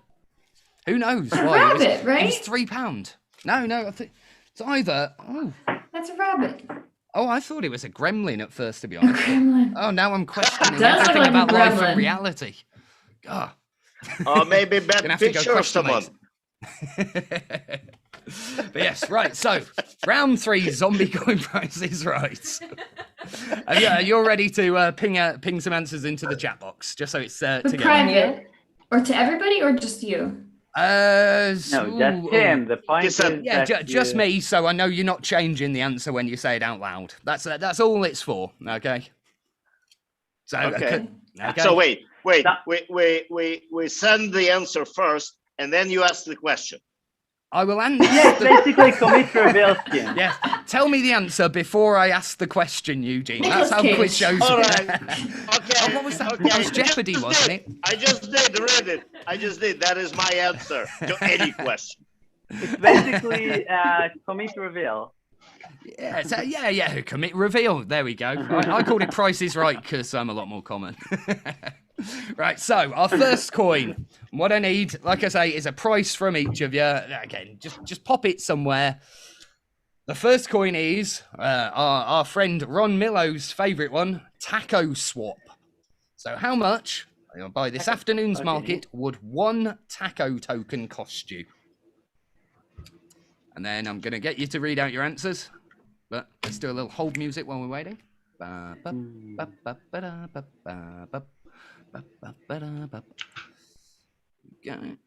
D: who knows why.
B: Rabbit, right?
D: It was £3. No, I think it's either.
B: That's a rabbit.
D: I thought it was a gremlin at first, to be honest.
B: Gremlin.
D: Oh, now I'm questioning
B: Does look
D: everything
B: like a
D: about life
B: gremlin.
D: and reality. God.
C: Or maybe
D: Gonna
C: bad
D: have to go
C: picture of
D: question
C: someone.
D: But yes, right. So round 3, zombie coin prices, right? You're ready to ping some answers into the chat box, just so it's
B: But
D: together.
B: private. Or to everybody or just you?
A: No, just him. The point is
D: Yeah,
A: that
D: just me, so I know you're not changing the answer when you say it out loud. That's all it's for. Okay. So
C: Okay.
D: okay.
C: So wait. We send the answer first, and then you ask the question.
D: I will answer.
A: Yeah, it's basically commit reveal scheme.
D: Yeah, tell me the answer before I ask the question, Eugene. That's how quiz shows.
C: All
D: work.
C: right. Okay.
D: What was that?
C: Okay.
D: That was Jeopardy, wasn't it?
C: I just did. Read it. I just did. That is my answer to any question.
A: It's basically commit reveal.
D: Yeah, so, yeah. Commit reveal. There we go. I called it Price is Right because I'm a lot more common. Right, so our first coin. What I need, like I say, is a price from each of you. Again, just pop it somewhere. The first coin is our friend Ron Millo's favourite one, Taco Swap. So how much, by this afternoon's market, would one taco token cost you? And then I'm going to get you to read out your answers. But let's do a little hold music while we're waiting. Go.
B: And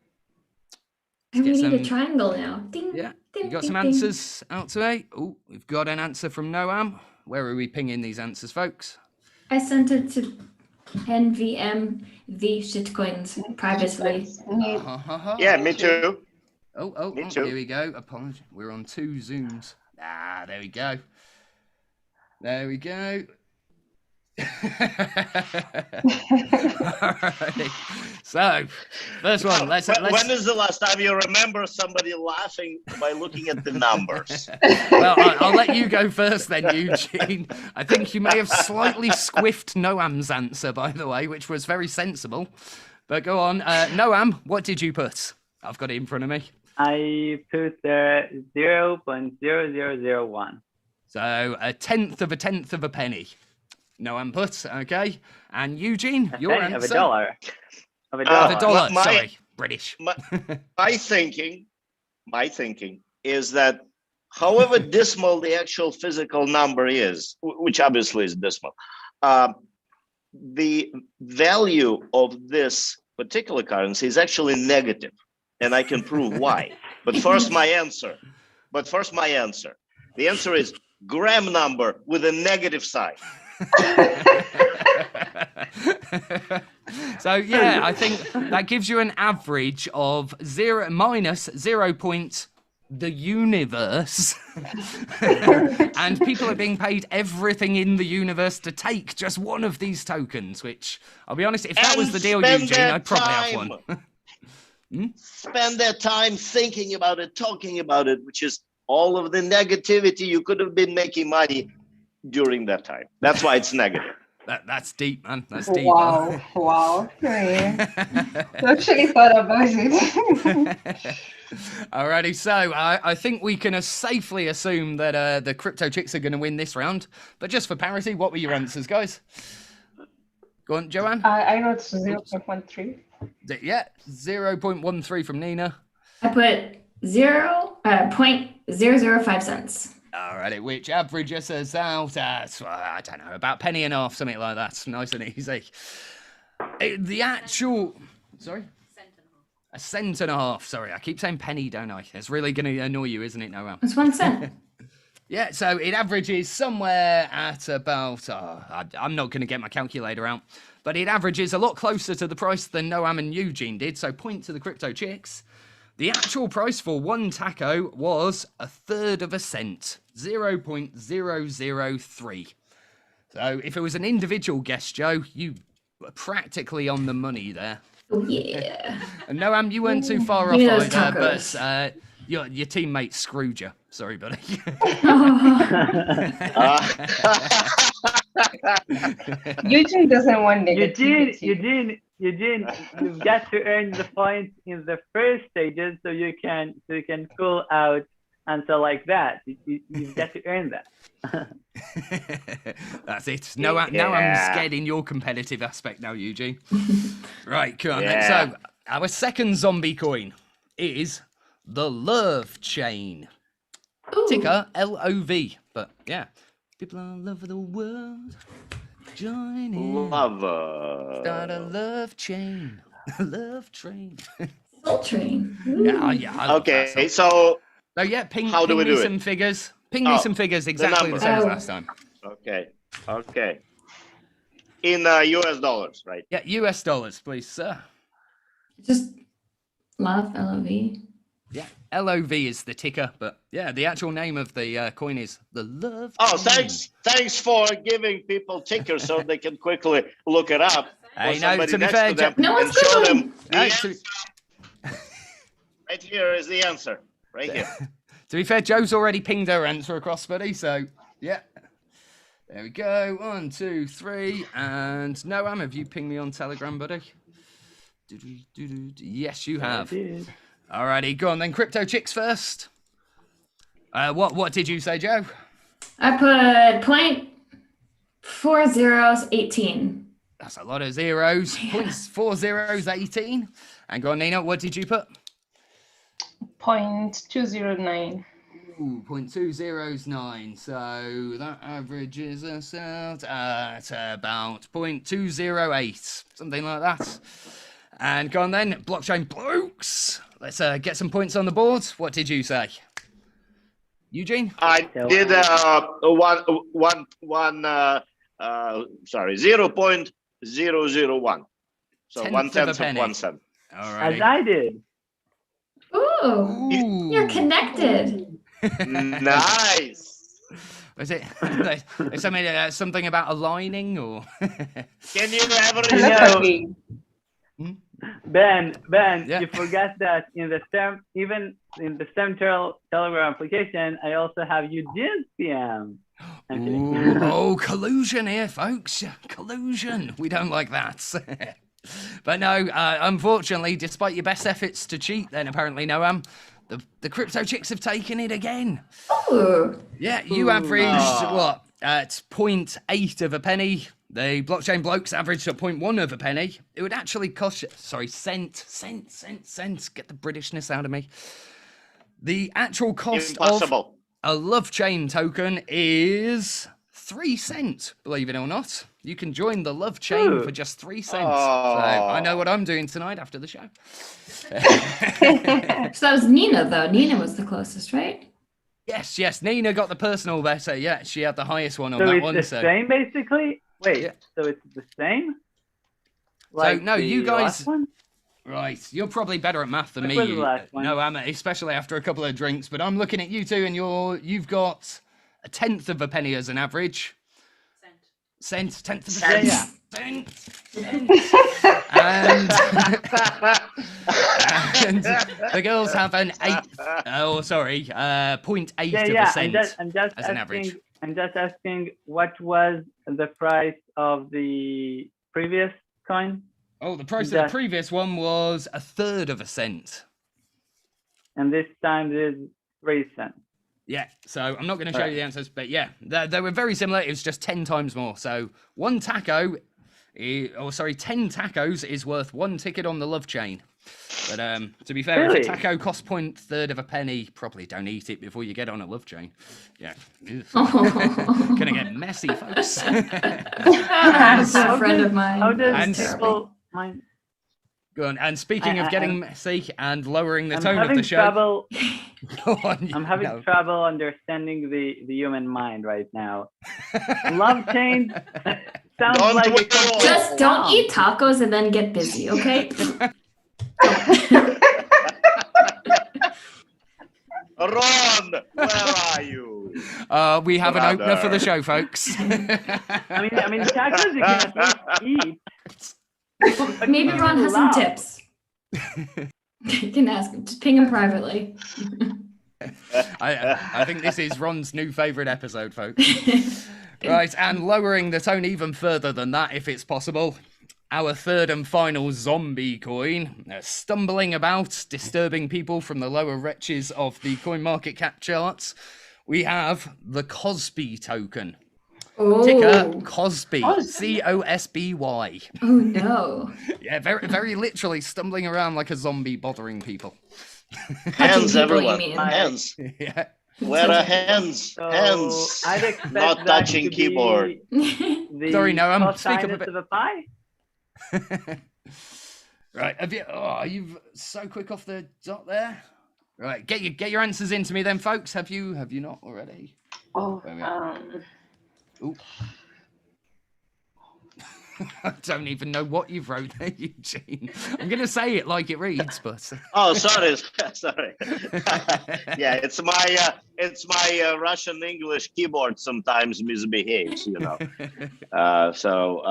B: we
D: Get
B: need a
D: some-
B: triangle now. Ding,
D: Yeah,
B: ding,
D: you got
B: ding,
D: some
B: ding.
D: answers out today. Oh, we've got an answer from Noam. Where are we pinging these answers, folks?
B: I sent it to NVM the Shitcoins privately.
C: Yeah, me too. Me too.
D: Here we go. Apologies. We're on 2 Zooms. There we go. There we go. Alright. So, first one. Let's.
C: When is the last time you remember somebody laughing by looking at the numbers?
D: Well, I'll let you go first then, Eugene. I think you may have slightly squiffed Noam's answer, by the way, which was very sensible. But go on. Noam, what did you put? I've got it in front of me.
A: I put 0.0001.
D: So a tenth of a penny. No input, okay. And Eugene, your
A: penny
D: answer?
A: of a dollar. Of a
D: Of
A: dollar.
D: a dollar,
C: My-
D: sorry, British.
C: My thinking is that however dismal the actual physical number is, which obviously is dismal, the value of this particular currency is actually negative, and I can prove why. But first, my answer. The answer is gram number with a negative sign.
D: So yeah, I think that gives you an average of minus 0. The universe. And people are being paid everything in the universe to take just one of these tokens, which I'll be honest, if that was the deal, Eugene, I'd probably have one.
C: Spend their time thinking about it, talking about it, which is all of the negativity. You could have been making money during that time. That's why it's negative.
D: That's deep, man. That's deep.
E: Wow. Yeah. Actually thought about it.
D: Alrighty, so I think we can safely assume that the crypto chicks are going to win this round. But just for parity, what were your answers, guys? Go on, Joanne.
E: I wrote 0.13.
D: Yeah, 0.13 from Nina.
B: I put 0.005 cents.
D: Alrighty, which averages us out at, I don't know, about penny and a half, something like that. Nice and easy. The actual, sorry? A cent and a half. Sorry, I keep saying penny, don't I? It's really going to annoy you, isn't it, Noam?
B: It's 1 cent.
D: Yeah, so it averages somewhere at about, I'm not going to get my calculator out, but it averages a lot closer to the price than Noam and Eugene did, so point to the crypto chicks. The actual price for one taco was 1/3 of a cent, 0.003. So if it was an individual guess, Joe, you were practically on the money there.
B: Oh, yeah.
D: And Noam, you weren't too far off
B: Give me those
D: either,
B: tacos.
D: but your teammate screwed you. Sorry, buddy.
E: Eugene doesn't want negativity.
A: Eugene, you've got to earn the points in the first stages so you can cool out until like that. You've got to earn that.
D: That's it. Now I'm scared in your competitive aspect now, Eugene. Right, come on.
C: Yeah.
D: So our second zombie coin is the Love Chain.
B: Ooh.
D: Ticker LOV. But yeah, people all over the world join in. Start a love chain. Love train.
B: Soul Train.
D: Yeah. I love that
C: Okay,
D: song.
C: so
D: Yeah, ping
C: How do we
D: me
C: do it?
D: some figures. Ping me some figures exactly the
C: number.
D: same as last time.
C: okay. In US dollars, right?
D: Yeah, US dollars, please, sir.
B: Just love, LOV.
D: Yeah, LOV is the ticker, but yeah, the actual name of the coin is the Love
C: Oh,
D: Chain.
C: thanks for giving people tickers so they can quickly look it up.
D: Hey,
C: or
D: no,
C: somebody
D: to be
C: next
D: fair,
C: to them
B: No,
C: and
B: it's
C: show
B: good.
C: them the
D: No,
C: answer. Right here is the answer. Right here.
D: To be fair, Joe's already pinged her answer across, buddy, so yeah. There we go. 1, 2, 3. And Noam, have you pinged me on Telegram, buddy? Yes, you have. Alrighty, go on then. Crypto chicks first. What did you say, Joe?
B: I put 0.4018.
D: That's a lot of zeros. 0.4018. And go on, Nina, what did you put?
E: 0.209.
D: Ooh, 0.209. So that averages us out at about 0.208. Something like that. And go on then, blockchain blokes. Let's get some points on the board. What did you say? Eugene?
C: I did 0.001. So
D: Tenth
C: 1
D: of a
C: tenth of
D: penny.
C: 1 cent.
D: All
A: As
D: right.
A: I did.
B: Ooh, you're connected.
C: Nice.
D: Was it something about aligning or?
C: Can you ever
E: Telepathy.
A: Ben,
D: Yeah.
A: you forgot that in the Central Telegram application, I also have Eugene's PM. I'm kidding.
D: Ooh, oh, collusion here, folks. Collusion. We don't like that. But no, unfortunately, despite your best efforts to cheat, then apparently, Noam, the crypto chicks have taken it again.
B: Ooh.
D: Yeah, you averaged what? It's 0.8 of a penny. The blockchain blokes averaged at 0.1 of a penny. It would actually cost you, sorry, cent. Get the Britishness out of me. The actual cost of a love chain token is 3 cents, believe it or not. You can join the love chain for just 3 cents. So I know what I'm doing tonight after the show.
B: So that was Nina, though. Nina was the closest, right?
D: Yes. Nina got the personal better. Yeah, she had the highest one on
A: So
D: that
A: it's
D: one.
A: the same, basically? Wait, so it's the same?
D: Like no, you guys...
A: last one?
D: Right, you're probably better at math than
A: What
D: me.
A: was the last one?
D: No, especially after a couple of drinks. But I'm looking at you two, and you've got 1/10 of a penny as an average. Tenth of a cent.
A: Yeah.
D: Cent. And the girls have an 0.8 of a cent as an average.
A: I'm just asking, what was the price of the previous coin?
D: Oh, the price of the previous one was 1/3 of a cent.
A: And this time it is 3 cents.
D: Yeah, so I'm not going to show you the answers, but yeah, they were very similar. It was just 10 times more. So 10 tacos is worth 1 ticket on the love chain. But to be fair, if a taco costs 0.3 of a penny, probably don't eat it before you get on a love chain. Yeah. Gonna get messy, folks.
B: That's a friend of mine.
A: How does people mind?
D: Go on. And speaking of getting messy and lowering the tone of the show. Go on,
A: I'm having trouble understanding the human mind right now. Love chain sounds like
B: just don't eat tacos and then get busy, okay?
C: Ron, where are you?
D: We have an opener for the show, folks.
A: I mean, tacos you can at least eat.
B: Maybe Ron has some tips. You can ask him. Just ping him privately.
D: I think this is Ron's new favourite episode, folks. Right, and lowering the tone even further than that, if it's possible. Our third and final zombie coin, stumbling about, disturbing people from the lower reaches of the CoinMarketCap charts. We have the Cosby token.
B: Oh.
D: Ticker Cosby, Cosby.
B: Oh no!
D: Yeah, very, very literally stumbling around like a zombie, bothering people.
C: Hands, everyone. Hands.
D: Yeah.
C: Where are hands? Hands.
A: I'd expect
C: not
A: that
C: touching
A: to
C: keyboard.
D: Sorry, no, I'm speaking a bit.
A: Of a pie.
D: Right, you've so quick off the dot there. Right, get your answers into me then, folks. Have you not already? Ooh. I don't even know what you've wrote there, Eugene. I'm going to say it like it reads, but...
C: Oh, sorry. Yeah, it's my Russian English keyboard sometimes misbehaves, you know. So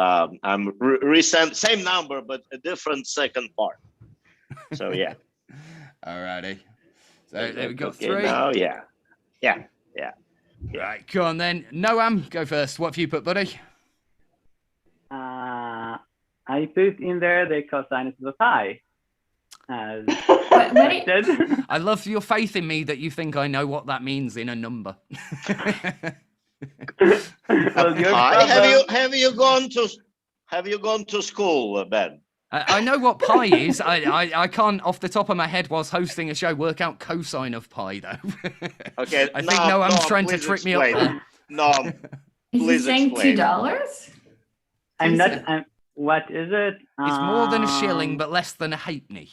C: I'm resent same number, but a different second part. So, yeah.
D: Alrighty. So there we go.
C: Okay,
D: 3.
C: now, yeah.
D: Right, go on then. Noam, go first. What have you put, buddy?
A: I put in there the cosine of the pi. As
D: I love your faith in me that you think I know what that means in a number.
C: Have you gone to school, Ben?
D: I know what pi is. I can't, off the top of my head, whilst hosting a show, work out cosine of pi, though.
C: Okay.
D: I think Noam's trying to trick me up there.
C: No,
B: please saying $2?
A: I'm not. What is it?
D: It's more than a shilling, but less than a halfpenny.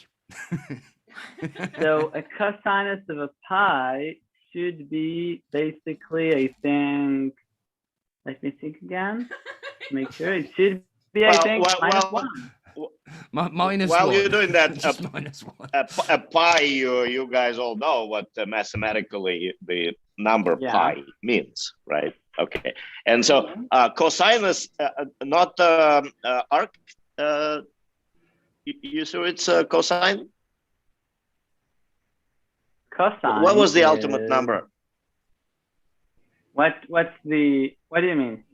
A: So a cosinus of a pi should be basically, I think. Let me think again. Make sure it should be. I think -1.
D: Minus
C: while
D: 1.
C: You're doing that,
D: -1.
C: a pi, you guys all know what mathematically the number pi means, right? Okay, and so cosinus, not arc. You sure it's cosine?
A: Cosine.
C: What was the ultimate number?
A: What do you mean?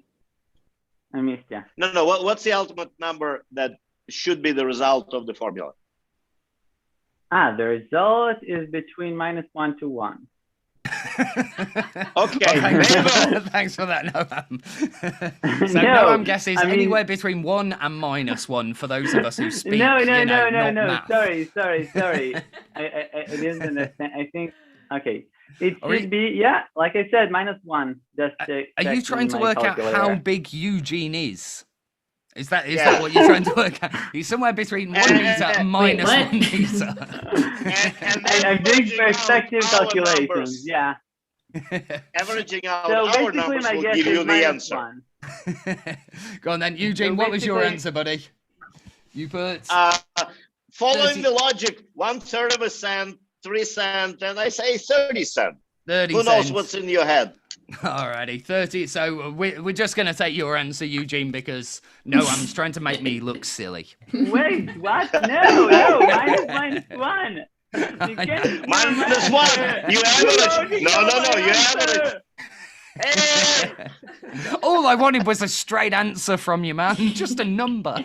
A: I missed you.
C: No. What's the ultimate number that should be the result of the formula?
A: The result is between -1 to 1.
C: Okay,
D: thanks for that, Noam. So
A: No,
D: Noam guesses
A: I mean-
D: anywhere between 1 and -1 for those of us who speak.
A: No.
D: not math.
A: Sorry. I didn't understand. I think, okay. It
D: Are we-
A: should be, like I said, -1. Just
D: Are you trying to work out how big Eugene is? Is that what you're trying to work out? He's somewhere between 1 meter and
B: Wait, what?
D: -1 meter.
A: I'm doing
C: averaging out
A: perspective
C: our
A: calculations.
C: numbers.
A: Yeah.
C: Averaging out
A: So
C: our
A: basically,
C: numbers
A: my
C: will
A: guess
C: give you
A: is
C: the
A: -1.
C: answer.
D: Go on then, Eugene.
A: So
D: What was your
A: basically-
D: answer, buddy? You put
C: Following
D: 30
C: the logic, 1/3 of a cent, 3 cents, and I say 30 cents.
D: 30
C: Who knows
D: cents.
C: what's in your head?
D: Alrighty, 30. So we're just going to take your answer, Eugene, because Noam's trying to make me look silly.
A: Wait, what? No, -1. You can't
C: -1. You average. No. You average.
D: All I wanted was a straight answer from you, man. Just a number.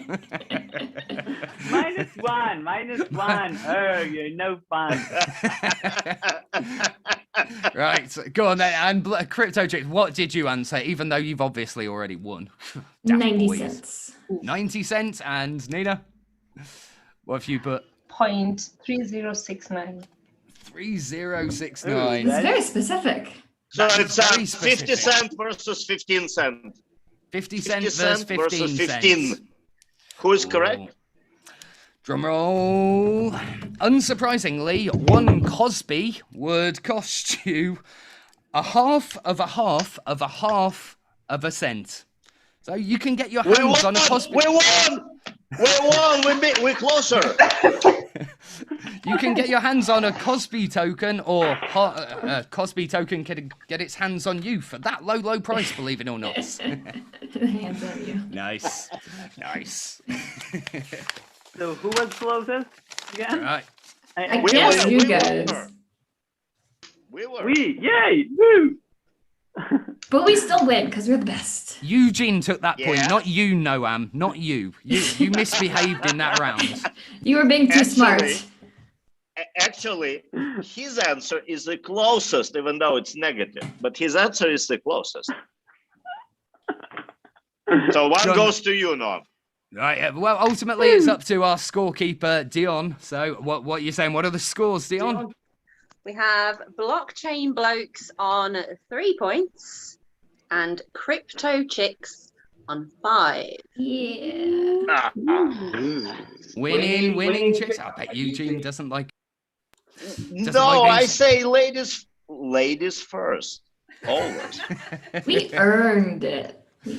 A: -1. Oh, you're no fun.
D: Right, so go on then. And Crypto Chicks, what did you answer, even though you've obviously already won? Daft
B: 90
D: boys.
B: cents.
D: 90 cents. And Nina? What have you put?
E: 0.3069.
D: 3069.
B: It's very specific.
C: So
D: That's
C: it's
D: very
C: 50
D: specific.
C: cents versus 15 cents.
D: 50
C: 50
D: cents
C: cents
D: versus 15
C: versus
D: cents.
C: 15. Who is correct?
D: Drum roll. Unsurprisingly, 1 Cosby would cost you a half of a cent. So you can get your hands on a Cosby.
C: We won! We're closer.
D: You can get your hands on a Cosby token, or Cosby token can get its hands on you for that low price, believe it or not.
B: Hands on you.
D: Nice.
A: So who was closest again?
D: Right.
B: I
C: We
B: guess
C: were-
B: you
C: we
B: guys.
C: were. We were.
A: Yay! Woo!
B: But we still win because we're the best.
D: Eugene took that point,
C: Yeah.
D: not you, Noam, not you. You misbehaved in that round.
B: You were being too smart.
C: Actually, his answer is the closest, even though it's negative. But his answer is the closest. So one
D: John-
C: goes to you, Noam.
D: Right. Well, ultimately, it's up to our scorekeeper, Dion. So, what are you saying? What are the scores, Dion?
F: We have Blockchain Blokes on 3 points and Crypto Chicks on 5.
B: Yeah.
D: Winning chicks. I bet Eugene doesn't like.
C: No,
D: like
C: I
D: these.
C: say ladies first. Always.
B: We earned it. To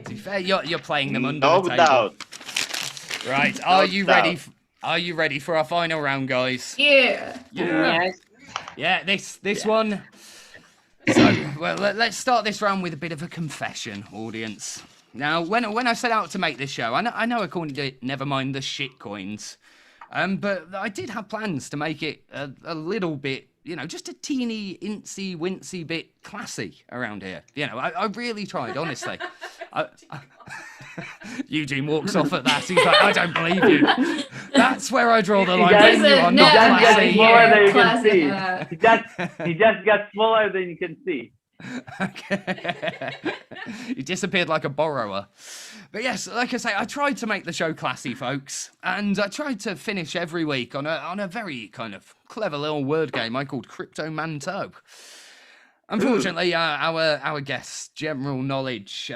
D: be fair, you're playing them under
C: No
D: the table.
C: doubt.
D: Right. Are
C: No
D: you
C: doubt.
D: ready? Are you ready for our final round, guys?
B: Yeah.
D: Yeah. This one. So, well, let's start this round with a bit of a confession, audience. Now, when I set out to make this show, I know according to NeverMind the Shitcoins, but I did have plans to make it a little bit, just a teeny, incy, wincy bit classy around here. I really tried, honestly. Eugene walks off at that. He's like, I don't believe you. That's where I draw the line. When you are not
A: He just got
D: classy.
A: smaller than you can see. He just got smaller than you can see.
D: Okay. He disappeared like a borrower. But yes, like I say, I tried to make the show classy, folks, and I tried to finish every week on a very kind of clever little word game I called Crypto Manteau. Unfortunately, our guest's general knowledge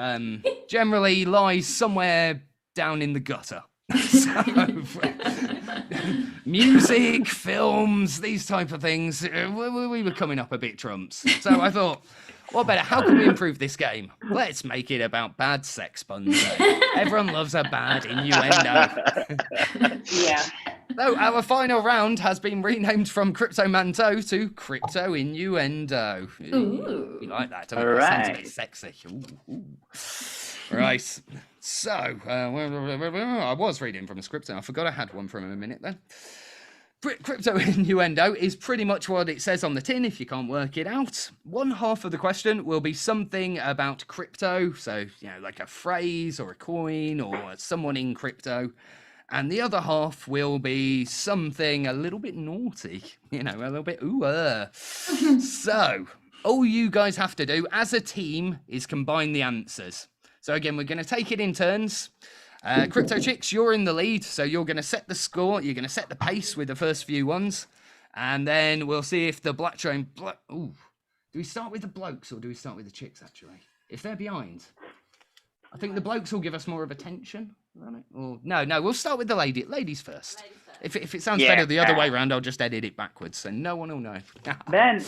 D: generally lies somewhere down in the gutter. So, music, films, these type of things, we were coming up a bit trumps. So I thought, what better? How can we improve this game? Let's make it about bad sex puns. Everyone loves a bad innuendo.
E: Yeah.
D: So our final round has been renamed from Crypto Manteau to Crypto Innuendo.
B: Ooh.
D: You like that?
A: All
D: That sounds a bit
A: right.
D: sexy. Ooh. Right. So, I was reading from a script and I forgot I had one from a minute then. Crypto Innuendo is pretty much what it says on the tin if you can't work it out. One half of the question will be something about crypto, so, like a phrase or a coin or someone in crypto. and the other half will be something a little bit naughty, you know, a little bit So all you guys have to do as a team is combine the answers. So again, we're going to take it in turns. Crypto Chicks, you're in the lead, so you're going to set the score. You're going to set the pace with the first few ones, and then we'll see if the blockchain. Ooh, do we start with the blokes or do we start with the chicks? Actually, if they're behind, I think the blokes will give us more of attention. Right? Or no, we'll start with the ladies first. If it sounds better the other way around, I'll just edit it backwards, so no one will know.
A: Ben,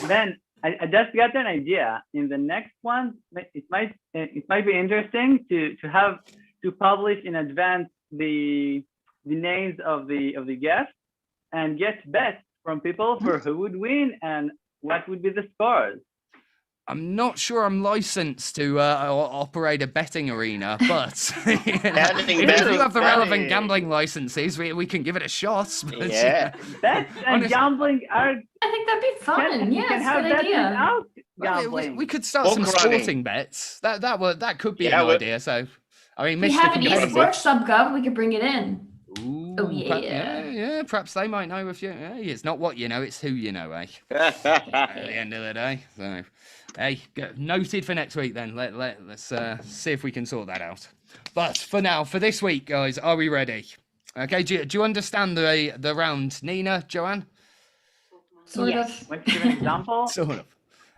A: I just got an idea. In the next one, it might be interesting to publish in advance the names of the guests and get bets from people for who would win and what would be the scores.
D: I'm not sure I'm licensed to operate a betting arena, but if you have the relevant gambling licenses, we can give it a shot. But,
A: bets and gambling are.
B: I think that'd be fun. Yeah, good idea.
D: We could start some sporting bets. That could be an idea. So, I mean,
B: we have an esports sub-gov. We could bring it in.
D: Ooh,
B: oh yeah.
D: Perhaps they might know if you. It's not what you know, it's who you know, eh? At the end of the day. So, hey, noted for next week then. Let's see if we can sort that out. But for now, for this week, guys, are we ready? Okay. Do you understand the round, Nina, Joanne?
B: Sort of.
A: Want to give an example?
D: Sort of.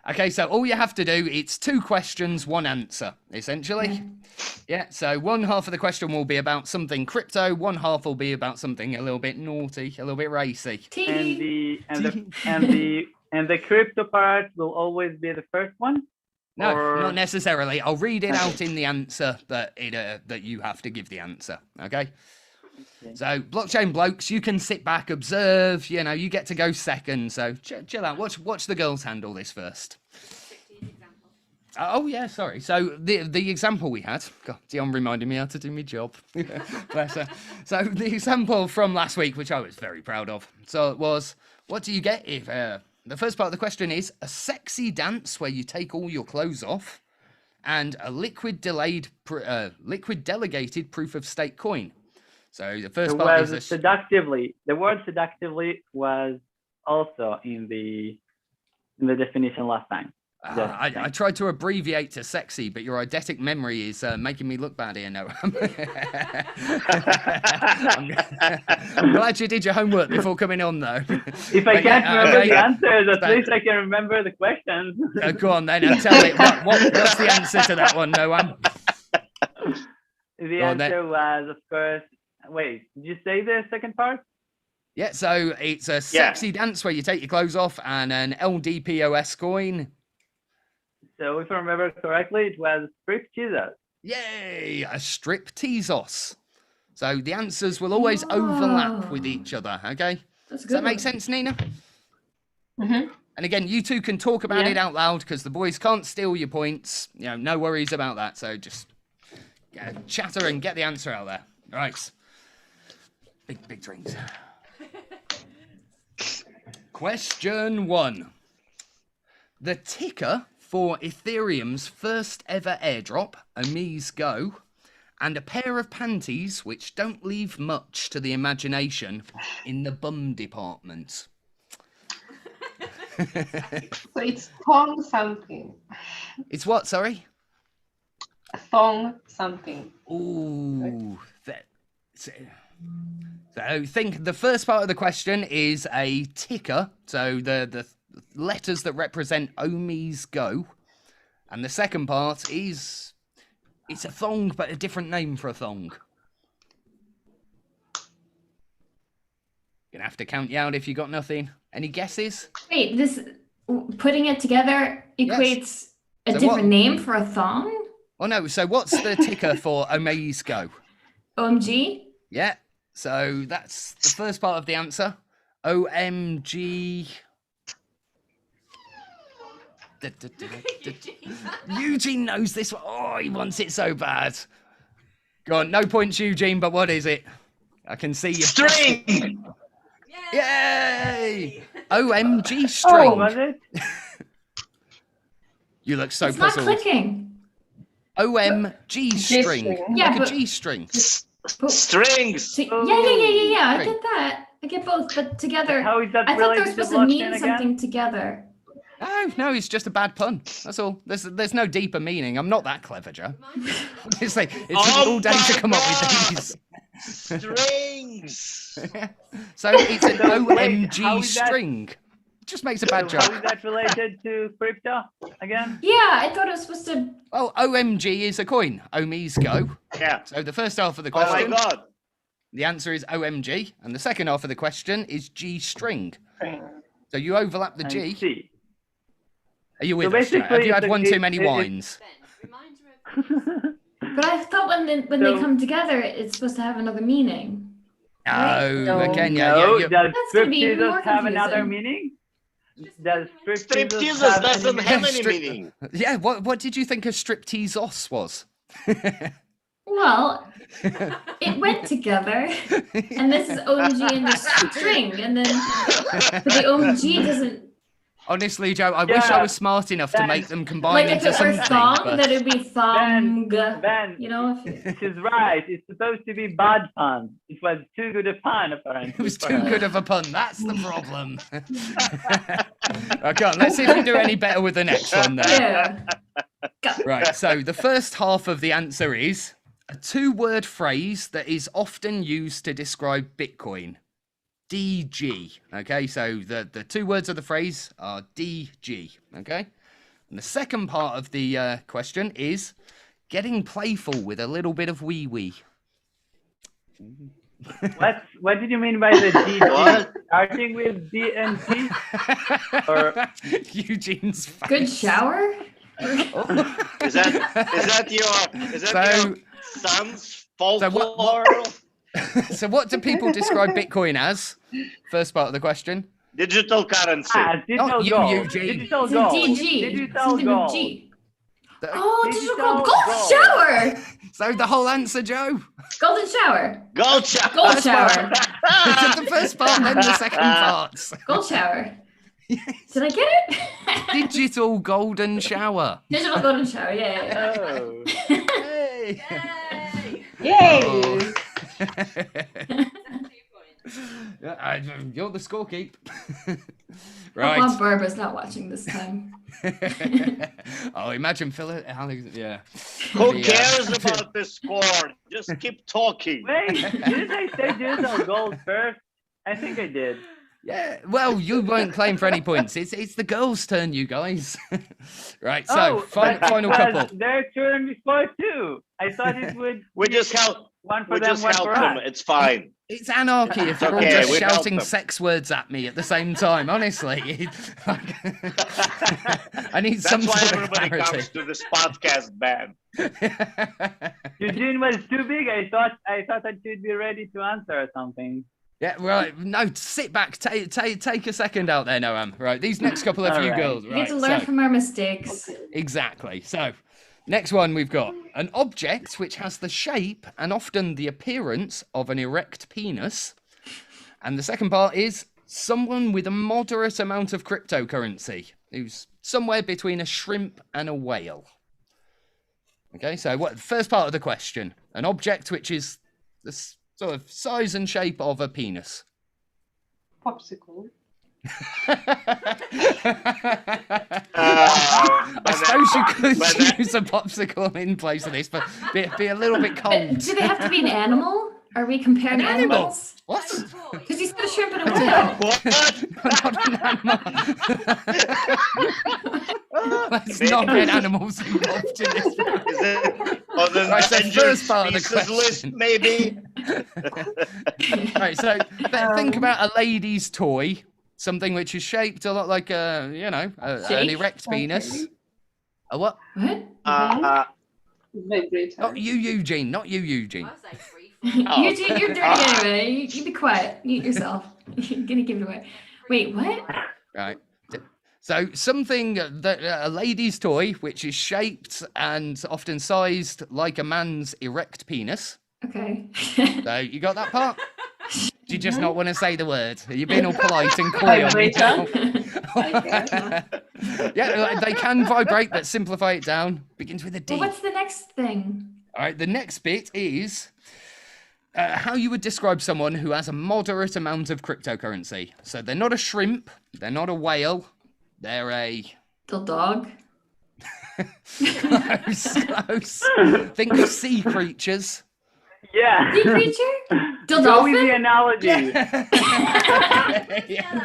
D: Okay, so all you have to do, it's 2 questions, 1 answer, essentially. Yeah, so one half of the question will be about something crypto, one half will be about something a little bit naughty, a little bit racy.
A: And the crypto part will always be the first one?
D: No, not necessarily. I'll read it out in the answer that you have to give the answer, okay? So, blockchain blokes, you can sit back, observe, you know, you get to go second. So, chill out. Watch the girls handle this first. Oh, yeah, sorry. So, the example we had, God, Dion reminded me how to do my job. Bless her. So, the example from last week, which I was very proud of. So, it was, what do you get if, the first part of the question is, a sexy dance where you take all your clothes off and a liquid delegated proof of stake coin. So the first part is
A: seductively. The word seductively was also in the definition last time.
D: I tried to abbreviate to sexy, but your eidetic memory is making me look bad here, Noah. I'm glad you did your homework before coming on, though.
A: If I can't remember the answers, at least I can remember the questions.
D: Go on then, and tell me what's the answer to that one, Noah?
A: The answer was, of course. Wait, did you say the second part?
D: Yeah, so it's a sexy dance where you take your clothes off and an LDPOS coin.
A: So if I remember correctly, it was strip teasos.
D: Yay, a strip teasos. So the answers will always overlap with each other, okay?
B: That's good.
D: Does that make sense, Nina?
B: Mm-hmm.
D: And again, you two can talk about it out loud because the boys can't steal your points. You know, no worries about that. So just chatter and get the answer out there. All right. Big drinks. Question 1. The ticker for Ethereum's first ever airdrop, Omi's Go, and a pair of panties which don't leave much to the imagination in the bum department.
E: So it's thong something.
D: It's what, sorry?
E: Thong something.
D: Ooh. So think the first part of the question is a ticker, so the letters that represent Omi's Go, and the second part is it's a thong but a different name for a thong. Gonna have to count you out if you got nothing. Any guesses?
B: Wait, this putting it together equates a different name for a thong?
D: Oh no, so what's the ticker for Omi's Go?
B: OMG?
D: Yeah. So that's the first part of the answer. OMG. Eugene knows this one. Oh, he wants it so bad. Go on, no points, Eugene, but what is it? I can see you.
C: String!
D: Yay! OMG string.
A: Oh, was it?
D: You look so
B: it's
D: puzzled.
B: Not clicking.
D: OMG string.
B: Yeah,
D: like
B: but
D: a G string.
C: Strings.
B: Yeah. I get that. I get both, but together.
A: How is that
B: I thought they were
A: related to
B: supposed to mean
A: blockchain
B: something
A: again?
B: together.
D: No, it's just a bad pun. That's all. There's no deeper meaning. I'm not that clever, Joe. It's like it took all day to come up with these.
C: Strings.
D: So it's an
A: So wait,
D: OMG
A: how is that-
D: string. Just makes a bad
A: So how
D: joke.
A: is that related to crypto again?
B: Yeah, I thought it was supposed to.
D: Well, OMG is a coin. Omi's go.
C: Yeah.
D: So the first half of the
C: Oh my
D: question,
C: God.
D: the answer is OMG, and the second half of the question is G string. So you overlap the
A: And
D: G.
A: C.
D: Are you with
A: So
D: us? Joe? Have
A: basically
D: you had
A: it's
D: one
A: a-
D: too many
A: it-
D: wines?
B: But I thought when they
A: So-
B: come together, it's supposed to have another meaning.
D: No, again,
A: No,
D: yeah.
A: does
B: That's gonna be even more
A: stripteasers have another
B: confusing.
A: meaning? Does
C: Stripteasers
A: have
C: doesn't
A: any
C: have
A: meaning?
C: any
D: Strip-
C: meaning.
D: Yeah, what did you think a striptease was?
B: Well, it went together, and this is OMG and the string, and then but the OMG doesn't.
D: Honestly, Joe, I wish I
A: Yeah,
D: was smart enough to
A: Ben.
D: make them combine
B: Like if
D: into
B: it were
D: something.
B: thong,
D: but-
B: then it'd be thong.
A: Ben,
B: You know, if
A: she's right. It's supposed to be bad fun. It was too good a pun, apparently.
D: It was
A: for
D: too
A: her.
D: good of a pun. That's the problem. Okay, let's see if you do any better with the next one then.
B: yeah.
D: Right, so the first half of the answer is a two-word phrase that is often used to describe Bitcoin. DG. Okay, so the two words of the phrase are DG. Okay, and the second part of the question is getting playful with a little bit of wee.
A: What did you mean by the DG?
C: What?
A: Starting with D and T? Or
D: Eugene's face.
B: Good shower.
C: Is that your
D: So-
C: son's
D: So
C: folklore?
D: So what do people describe Bitcoin as? First part of the question.
C: Digital currency.
A: digital
D: Not you,
A: gold.
D: Eugene.
A: Digital
B: It's a
A: gold.
B: DG.
A: Digital
B: Something with
A: gold.
B: G.
D: The-
B: Oh, digital
A: Digital
B: gold. Golden
A: gold.
B: shower.
D: So the whole answer, Joe.
B: Golden shower.
C: Gold shower.
B: Gold shower.
D: Is it the first part, then the second part?
B: Gold shower. Did I get it?
D: Digital golden shower.
B: Digital golden shower. Yeah.
A: Oh.
D: Hey.
E: Yay!
D: Oh. You're the scorekeep.
B: Right.
D: Right.
B: Barbara's not watching this time.
D: Oh, imagine Phil. Alex, yeah.
C: Who
D: The,
C: cares about the score? Just keep talking.
A: Wait, didn't I say digital gold first? I think I did.
D: Yeah, well, you weren't playing for any points. It's the girls' turn, you guys. Right, so
A: but
D: final
A: it was
D: couple.
A: their turn before too. I thought it would
C: We
A: be
C: just help.
A: one for
C: We
A: them,
C: just
A: one
C: help
A: for
C: them.
A: us.
C: It's fine.
D: It's anarchy if you're all
C: Okay,
D: just
C: we help
D: shouting
C: them.
D: sex words at me at the same time. Honestly, I need
C: That's
D: some
C: why
D: sort of
C: everybody
D: clarity.
C: comes to this podcast, man.
A: Eugene was too big. I thought that you'd be ready to answer or something.
D: Yeah, right. No, sit back. Take a second out there, Noam. Right, these next couple of
A: All
D: you
A: right.
D: girls.
B: We
D: Right,
B: get to learn
D: so-
B: from our mistakes.
D: Exactly. So, next one we've got an object which has the shape and often the appearance of an erect penis. And the second part is someone with a moderate amount of cryptocurrency who's somewhere between a shrimp and a whale. Okay, so what first part of the question? An object which is the sort of size and shape of a penis.
E: Popsicle.
D: I suppose you could
C: but that-
D: use a popsicle in place of this, but be a little bit
B: But
D: cold.
B: do they have to be an animal? Are we comparing
D: An animal?
B: animals?
D: What?
B: Because you said a shrimp and a whale.
C: What?
D: Not an animal. Let's not get animals involved in this.
C: Is it on the
D: Right, so
C: endangered
D: first part of the
C: species list,
D: question.
C: maybe?
D: Right, so think about a lady's toy, something which is shaped a lot like a, an
B: Shake?
D: erect penis. A what?
B: What?
E: Vibrator.
D: Not you, Eugene. Not you, Eugene.
B: Eugene, you're dirty anyway. You be quiet. Mute yourself. You're gonna give it away. Wait, what?
D: Right. So something that a lady's toy, which is shaped and often sized like a man's erect penis.
B: Okay.
D: So you got that part? Do you just not want to say the word? Are you being all polite and coy on me now? Yeah, they can vibrate, but simplify it down. Begins with a D.
B: Well, what's the next thing?
D: All right, the next bit is how you would describe someone who has a moderate amount of cryptocurrency. So they're not a shrimp, they're not a whale, they're a...
B: The dog?
D: Close. Think of sea creatures.
A: Yeah.
B: Sea creature? The
A: Go with the
B: dolphin?
A: analogy.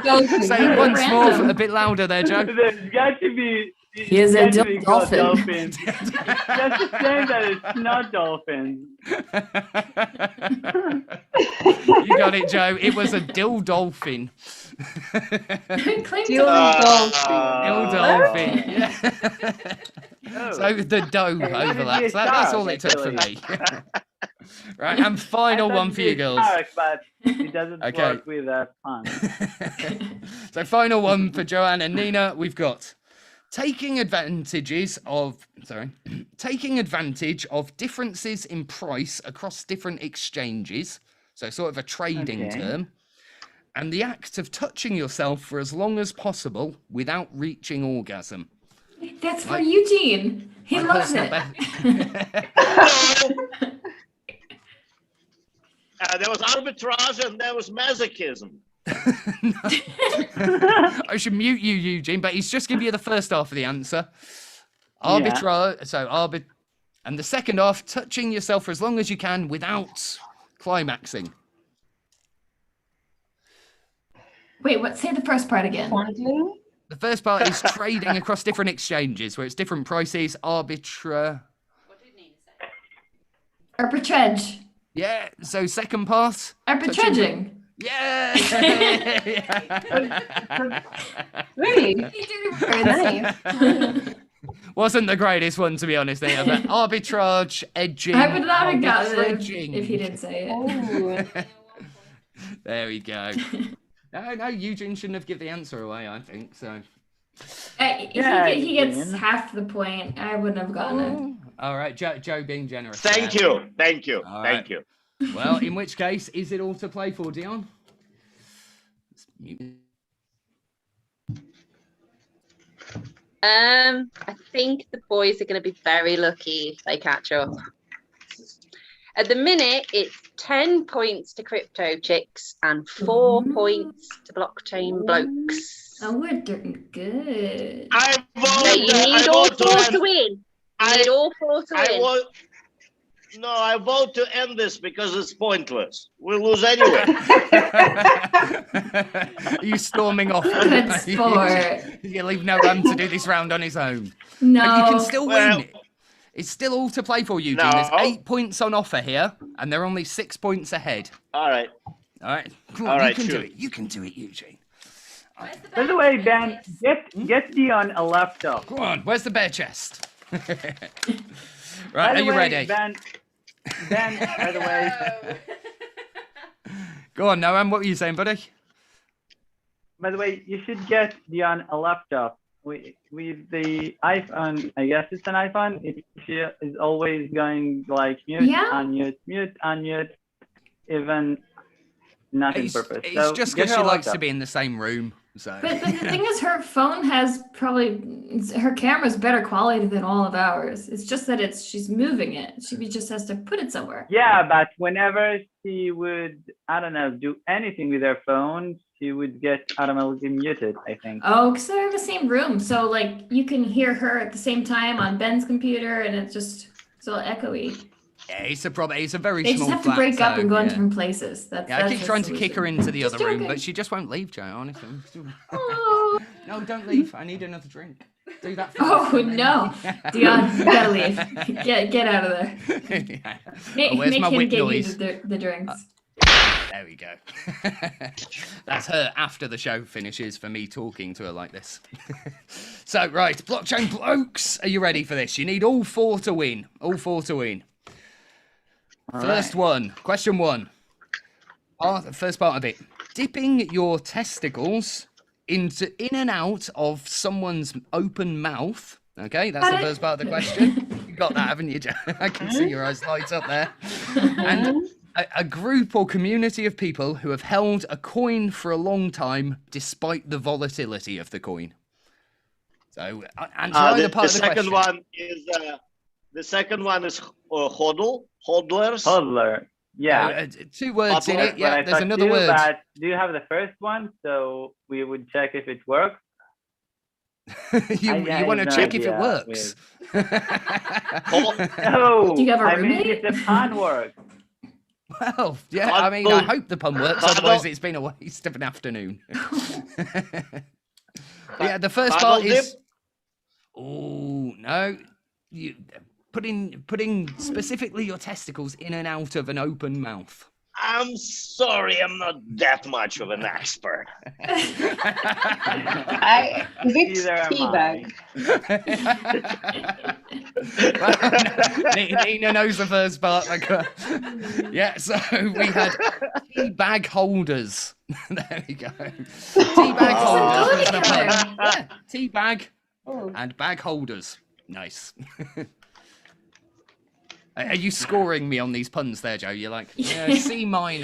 E: Dolphin.
D: Say it once more,
B: Random.
D: a bit louder there, Joe.
A: There's got to be.
B: He is a dolphin.
A: Dolphins. That's the same that it's not dolphins.
D: You got it, Joe. It was a dill dolphin.
B: Claim
E: Dill
B: to-
E: dolphin.
D: Dill dolphin. Yeah.
A: Oh.
D: So the dough overlaps. That's all it took for me. Right, and final one for you girls.
A: But it doesn't
D: Okay.
A: work with fun.
D: So final one for Joanne and Nina. We've got taking advantage of differences in price across different exchanges. So sort of a trading
A: Okay.
D: term. And the act of touching yourself for as long as possible without reaching orgasm.
B: That's for Eugene. He
D: My
B: loves
D: personal
B: it.
C: There was arbitrage and there was masochism.
D: I should mute you, Eugene, but he's just giving you the first half of the answer. Arbitrage, and the second half, touching yourself for as long as you can without climaxing.
B: Wait, what? Say the first part again.
E: Fondling?
D: The first part is trading across different exchanges where it's different prices.
B: Arbitrage.
D: Yeah, so second part.
B: Arbitraging.
D: Yeah.
E: Really?
B: He did very nice.
D: Wasn't the greatest one, to be honest, there, but arbitrage, edging.
B: I would not have gotten it
D: arbitraging.
B: if he didn't say it.
E: Oh.
D: There we go. No, Eugene shouldn't have given the answer away, I think, so.
A: Yeah,
B: He gets
A: Eugene.
B: half the point. I wouldn't have gotten it.
D: All right, Joe being generous.
C: Thank
D: there.
C: you.
D: All
C: Thank
D: right.
C: you.
D: Well, in which case, is it all to play for, Dion? Let's mute it.
F: I think the boys are going to be very lucky if they catch up. At the minute, it's 10 points to Crypto Chicks and 4 points to Blockchain Blokes.
B: Oh, we're doing good.
C: I
F: So
C: vote.
F: you need all 4 to win. You need all 4 to win.
C: I vote to end this because it's pointless. We'll lose anyway.
D: Are you storming off?
B: Good sport.
D: You leave no one to do this round on his own.
B: No.
D: But you can still
C: Well-
D: win. It's still all to play for, Eugene.
C: No.
D: There's 8 points on offer here, and they're only 6 points ahead.
C: All right.
D: All right. Come
C: All
D: on,
C: right,
D: you can do
C: shoot.
D: it. You can do it, Eugene.
A: By the way, Ben, get Dion a laptop.
D: Go on. Where's the bear chest? Right.
A: By
D: Are
A: the
D: you
A: way,
D: ready?
A: Ben, by the way,
D: Go on, Noam. What were you saying, buddy?
A: you should get Dion a laptop. With the iPhone, I guess it's an iPhone. It is always going like mute,
B: Yeah.
A: unmute, even nothing
D: It's
A: purpose.
D: it's
A: So
D: just
A: get
D: because
A: her
D: she
A: a
D: likes to
A: laptop.
D: be in the same room. So.
B: But the thing is, her phone has her camera's better quality than all of ours. It's just that she's moving it. She just has to put it somewhere.
A: Yeah, but whenever she would, I don't know, do anything with her phone, she would get automatically muted, I think.
B: Oh, because they're in the same room. So, like, you can hear her at the same time on Ben's computer, and it's just so echoey.
D: Yeah, it's a problem. It's a very
B: They
D: small
B: just have to
D: flat,
B: break up
D: so,
B: and go in
D: yeah.
B: different places. That's
D: Yeah, I keep
B: the
D: trying to kick her
B: solution.
D: into the
B: Just
D: other room,
B: joking.
D: but she just won't leave, Joe, honestly.
B: Oh,
D: No, don't leave. I need another drink. Do that for
B: oh
D: me.
B: no, Dion, you gotta leave. Get out of there.
D: Yeah.
B: Make,
D: Oh, where's
B: make
D: my
B: him
D: whip
B: get
D: noise?
B: you the drinks.
D: There we go. That's her after the show finishes for me talking to her like this. So, right, Blockchain Blokes, are you ready for this? You need all 4 to win. All 4 to win. First one, question 1. First part of it. Dipping your testicles in and out of someone's open mouth. Okay, that's the first part of the question. You got that, haven't you, Joe? I can see your eyes light up there. And a group or community of people who have held a coin for a long time despite the volatility of the coin. So, answer either part of the question.
C: The second one is hodlers.
A: Hodler. Yeah.
D: 2 words in it.
A: But
D: Yeah,
A: I
D: there's
A: thought
D: another
A: too,
D: word.
A: But do you have the first one? So we would check if it works.
D: you want to
A: no
D: check if it
A: idea
D: works.
A: No,
B: Do you have a
A: I mean
B: roommate?
A: if the pun works.
D: Well, yeah, I mean, I hope the pun works, otherwise it's been a waste of an afternoon. Yeah, the first part is... Oh, no. You putting specifically your testicles in and out of an open mouth.
C: I'm sorry, I'm not that much of an expert.
E: Is it
A: Neither am
D: Well, Nina knows the first part. Yeah, so we had tea bag holders. There we go. Tea bag holders was the pun. Yeah, tea bag and bag holders. Nice. Are you scoring me on these puns there, Joe? You're like, yeah, C-. No, I'm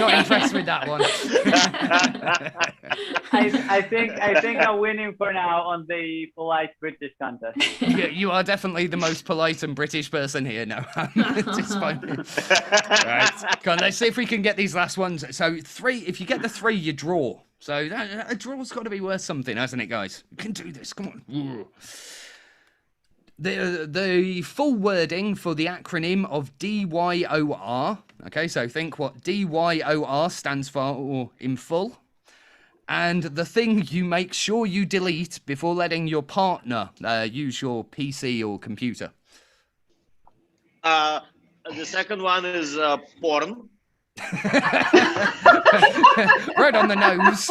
D: not impressed with that one.
A: I think I'm winning for now on the polite British contest.
D: You are definitely the most polite and British person here. No, despite... Right, come on, let's see if we can get these last ones. So 3, if you get the 3, you draw. So a draw's got to be worth something, hasn't it, guys? You can do this. Come on. The full wording for the acronym of DYOR. Okay, so think what DYOR stands for in full. And the thing you make sure you delete before letting your partner use your PC or computer.
C: The second one is porn.
D: Right on the nose.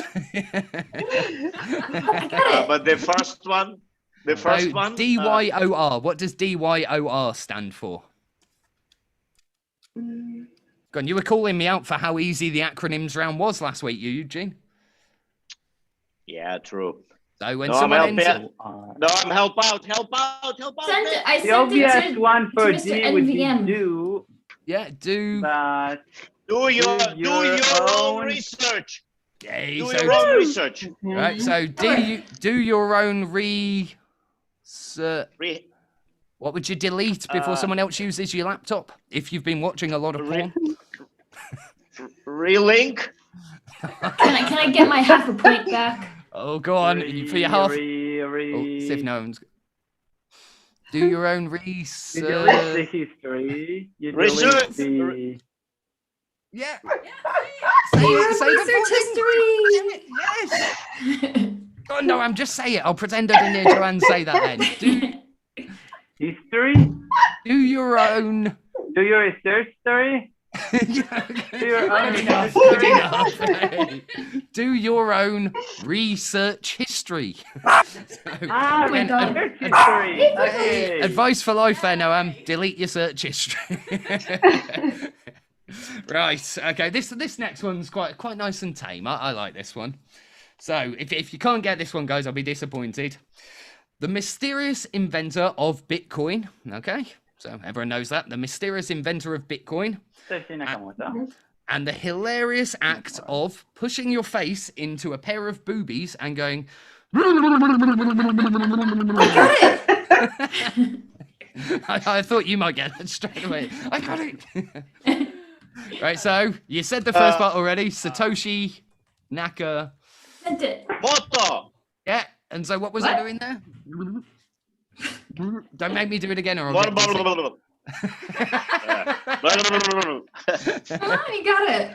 C: But the first one... The first one?
D: DYOR. What does DYOR stand for? Go on, you were calling me out for how easy the acronyms round was last week, Eugene.
C: Yeah, true.
D: So when
C: I'm
D: someone enters...
C: help out.
B: I
A: The
B: sent
A: obvious
B: it to,
A: one for
B: Mr.
A: D would be
B: NVM.
A: do.
D: Yeah, do...
A: But
C: Do your own
A: own
C: research.
D: Yeah,
C: Do
D: so,
C: your own research.
D: right, so do your own what would you delete before someone else uses your laptop? If you've been watching a lot of porn.
C: Relink.
B: Can I get my half a point back?
D: Oh, go on. For your half... Oh, see if no one's... Do your own research.
A: You delete the history. You delete the...
D: Yeah.
B: Research history.
D: Yes. Oh, no, I'm just saying it. I'll pretend I didn't hear Joanne say that then.
A: History?
D: Do your own...
A: Do your research story?
D: Yeah,
A: Do your own
D: enough,
A: history?
D: good enough, hey. Do your own research history.
A: Research history. Okay.
D: Advice for life there, Noam. Delete your search history. Right, okay, this next one's quite nice and tame. I like this one. So, if you can't get this one, guys, I'll be disappointed. The mysterious inventor of Bitcoin, okay? So, everyone knows that. The mysterious inventor of Bitcoin. And the hilarious act of pushing your face into a pair of boobies and going... I thought you might get that straight away. I got it. Right, so you said the first part already. Satoshi Naka.
B: Sent it.
C: Moto.
D: Yeah, and so what was I doing there? Don't make me do it again or I'll get
B: You got it.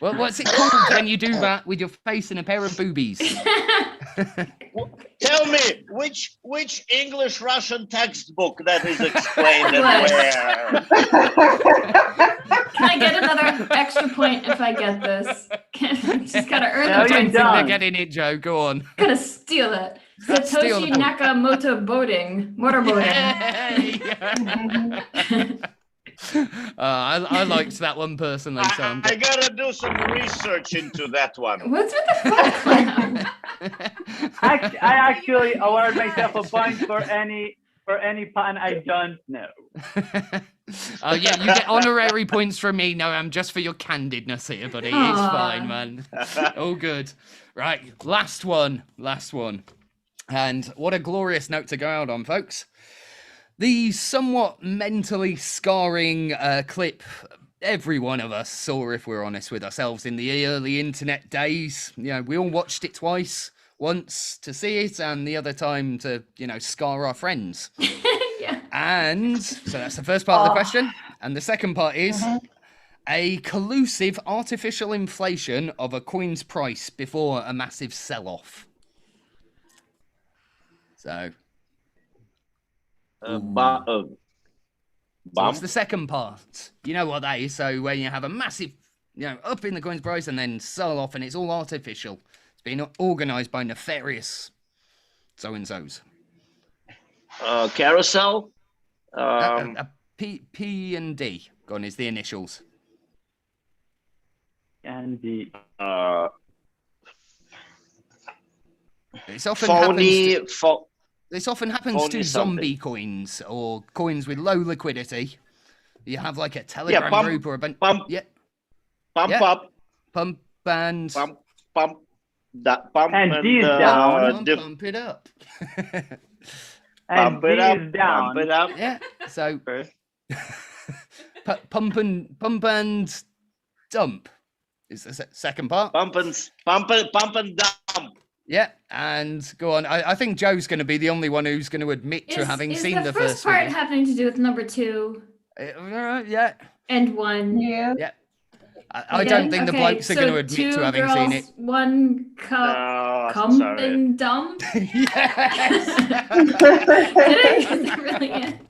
D: Well, what's it called when you do that with your face in a pair of boobies?
C: Tell me which English-Russian textbook that is explained and where.
B: Can I get another extra point if I get this? Just gotta earn
A: No,
B: the
A: you're
B: point.
A: done.
D: They're getting it, Joe. Go on.
B: Gotta steal it.
D: Steal
B: Satoshi
D: the point.
B: Nakamoto motorboating.
D: Hey! I liked that one personally. So
C: I gotta do some research into that one.
B: What's with the phone clown?
A: I actually award myself a point for any pun I don't know.
D: Oh yeah, you get honorary points from me, Noam, just for your candidness here, buddy. It's fine, man. All good. Right, last one. And what a glorious note to go out on, folks. The somewhat mentally scarring clip every one of us saw, if we're honest with ourselves, in the early internet days. You know, we all watched it twice. Once to see it, and the other time to, you know, scar our friends.
B: Yeah.
D: And so that's the first part of the question. And the second part is a collusive artificial inflation of a coin's price before a massive sell-off. So. So what's the second part? You know what that is. So when you have a massive, you know, up in the coin's price and then sell off, and it's all artificial. It's been organised by nefarious so-and-sos.
C: Carousel.
D: P and D. Gone is the initials.
A: And D.
D: It's often
C: Phony.
D: This often happens to zombie coins or coins with low liquidity. You have like a Telegram group or a bunch.
C: Pump up.
D: Pump and.
C: Pump
A: and D is down.
D: Pump it up.
A: And D is down.
C: Pump it up.
D: Yeah. So pump and dump is the second part.
C: Pump and dump.
D: Yeah, and go on. I think Joe's going to be the only one who's going to admit to having seen the first
B: part
D: video.
B: having to do with number 2?
D: Yeah.
B: And 1.
E: Yeah.
D: Yeah. I don't think the blokes are going to admit to having seen it.
B: 1 cup, cum and dump.
D: Yes.
B: Is that really it?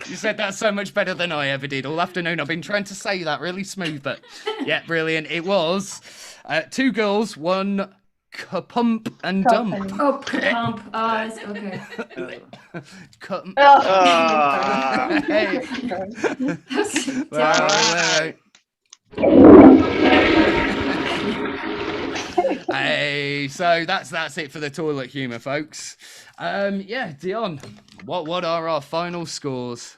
D: You said that so much better than I ever did all afternoon. I've been trying to say that really smooth, but yeah, brilliant. It was 2 girls, 1 pump and dump.
B: Oh, pump. Oh, okay.
D: Hey. Wait. Hey, so that's it for the toilet humor, folks. Yeah, Dion, what are our final scores?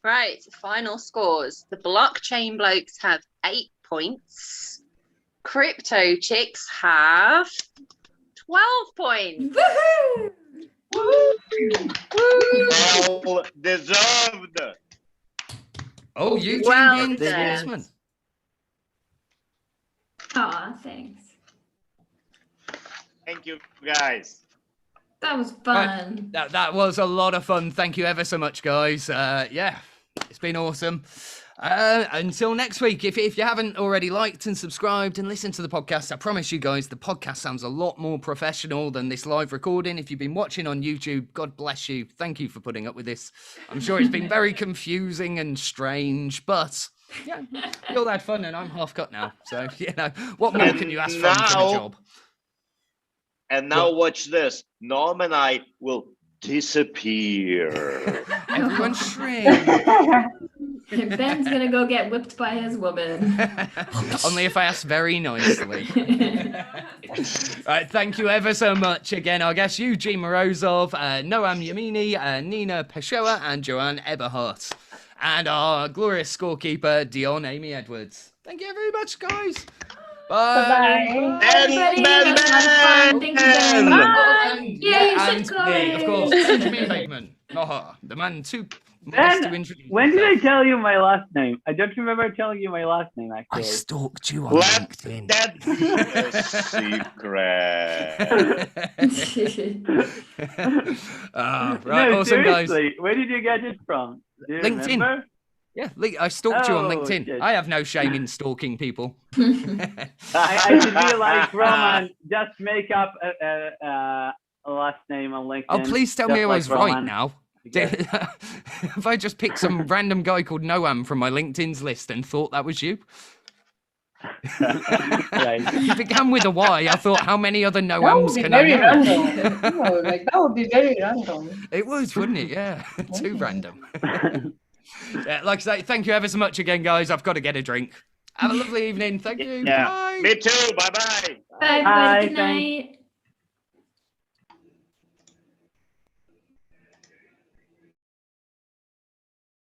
F: Right, final scores. The blockchain blokes have 8 points. Crypto chicks have 12 points.
B: Woohoo!
C: Well deserved.
D: Oh, you
F: Well
D: being sportsman.
B: Aw, thanks.
C: Thank you, guys.
B: That was fun.
D: That was a lot of fun. Thank you ever so much, guys. Yeah, it's been awesome. Until next week, if you haven't already liked and subscribed and listened to the podcast, I promise you guys the podcast sounds a lot more professional than this live recording. If you've been watching on YouTube, God bless you. Thank you for putting up with this. I'm sure it's been very confusing and strange, but yeah, we all had fun and I'm half cut now. So, you know, what more can you ask from a job?
C: And now watch this. Norm and I will disappear.
D: Everyone shrink.
B: Ben's gonna go get whipped by his woman.
D: Only if I ask very nicely. Right, thank you ever so much. Again, our guests, Eugene Morozov, Noam Yamini, Nina Pessoa, and Joanne Eberhardt. And our glorious scorekeeper, Dion Amy Edwards. Thank you very much, guys. Bye.
B: Everybody, that was a lot of fun. Thank you, Ben. Bye. Yeah, you should go.
D: Me, of course, Benjamin Bateman. The man too.
A: Ben, when did I tell you my last name? I don't remember telling you my last name, actually.
D: I stalked you on
C: Let
D: LinkedIn.
C: that be a secret.
D: Right,
A: No,
D: awesome, guys.
A: seriously, where did you get it from? Do you
D: LinkedIn.
A: remember?
D: Yeah, I stalked you on
A: Oh,
D: LinkedIn.
A: shit.
D: I have no shame in stalking people.
A: I should be like Roman, just make up a last name on LinkedIn.
D: Oh, please tell me I was
A: like
D: right
A: Roman.
D: now. If I just picked some random guy called Noam from my LinkedIn's list and thought that was you.
A: Right.
D: It began with a Y. I thought, how many other
E: That
D: Noams
E: would be
D: can I
E: very
D: know?
E: random. No, like that would be very random.
D: It was, wouldn't it? Yeah, too random. Yeah, like I say, thank you ever so much again, guys. I've got to get a drink. Have a lovely evening. Thank you.
C: Yeah.
D: Bye.
C: Me too. Bye-bye.
B: Bye,
A: Bye,
B: good
A: thanks.
B: night.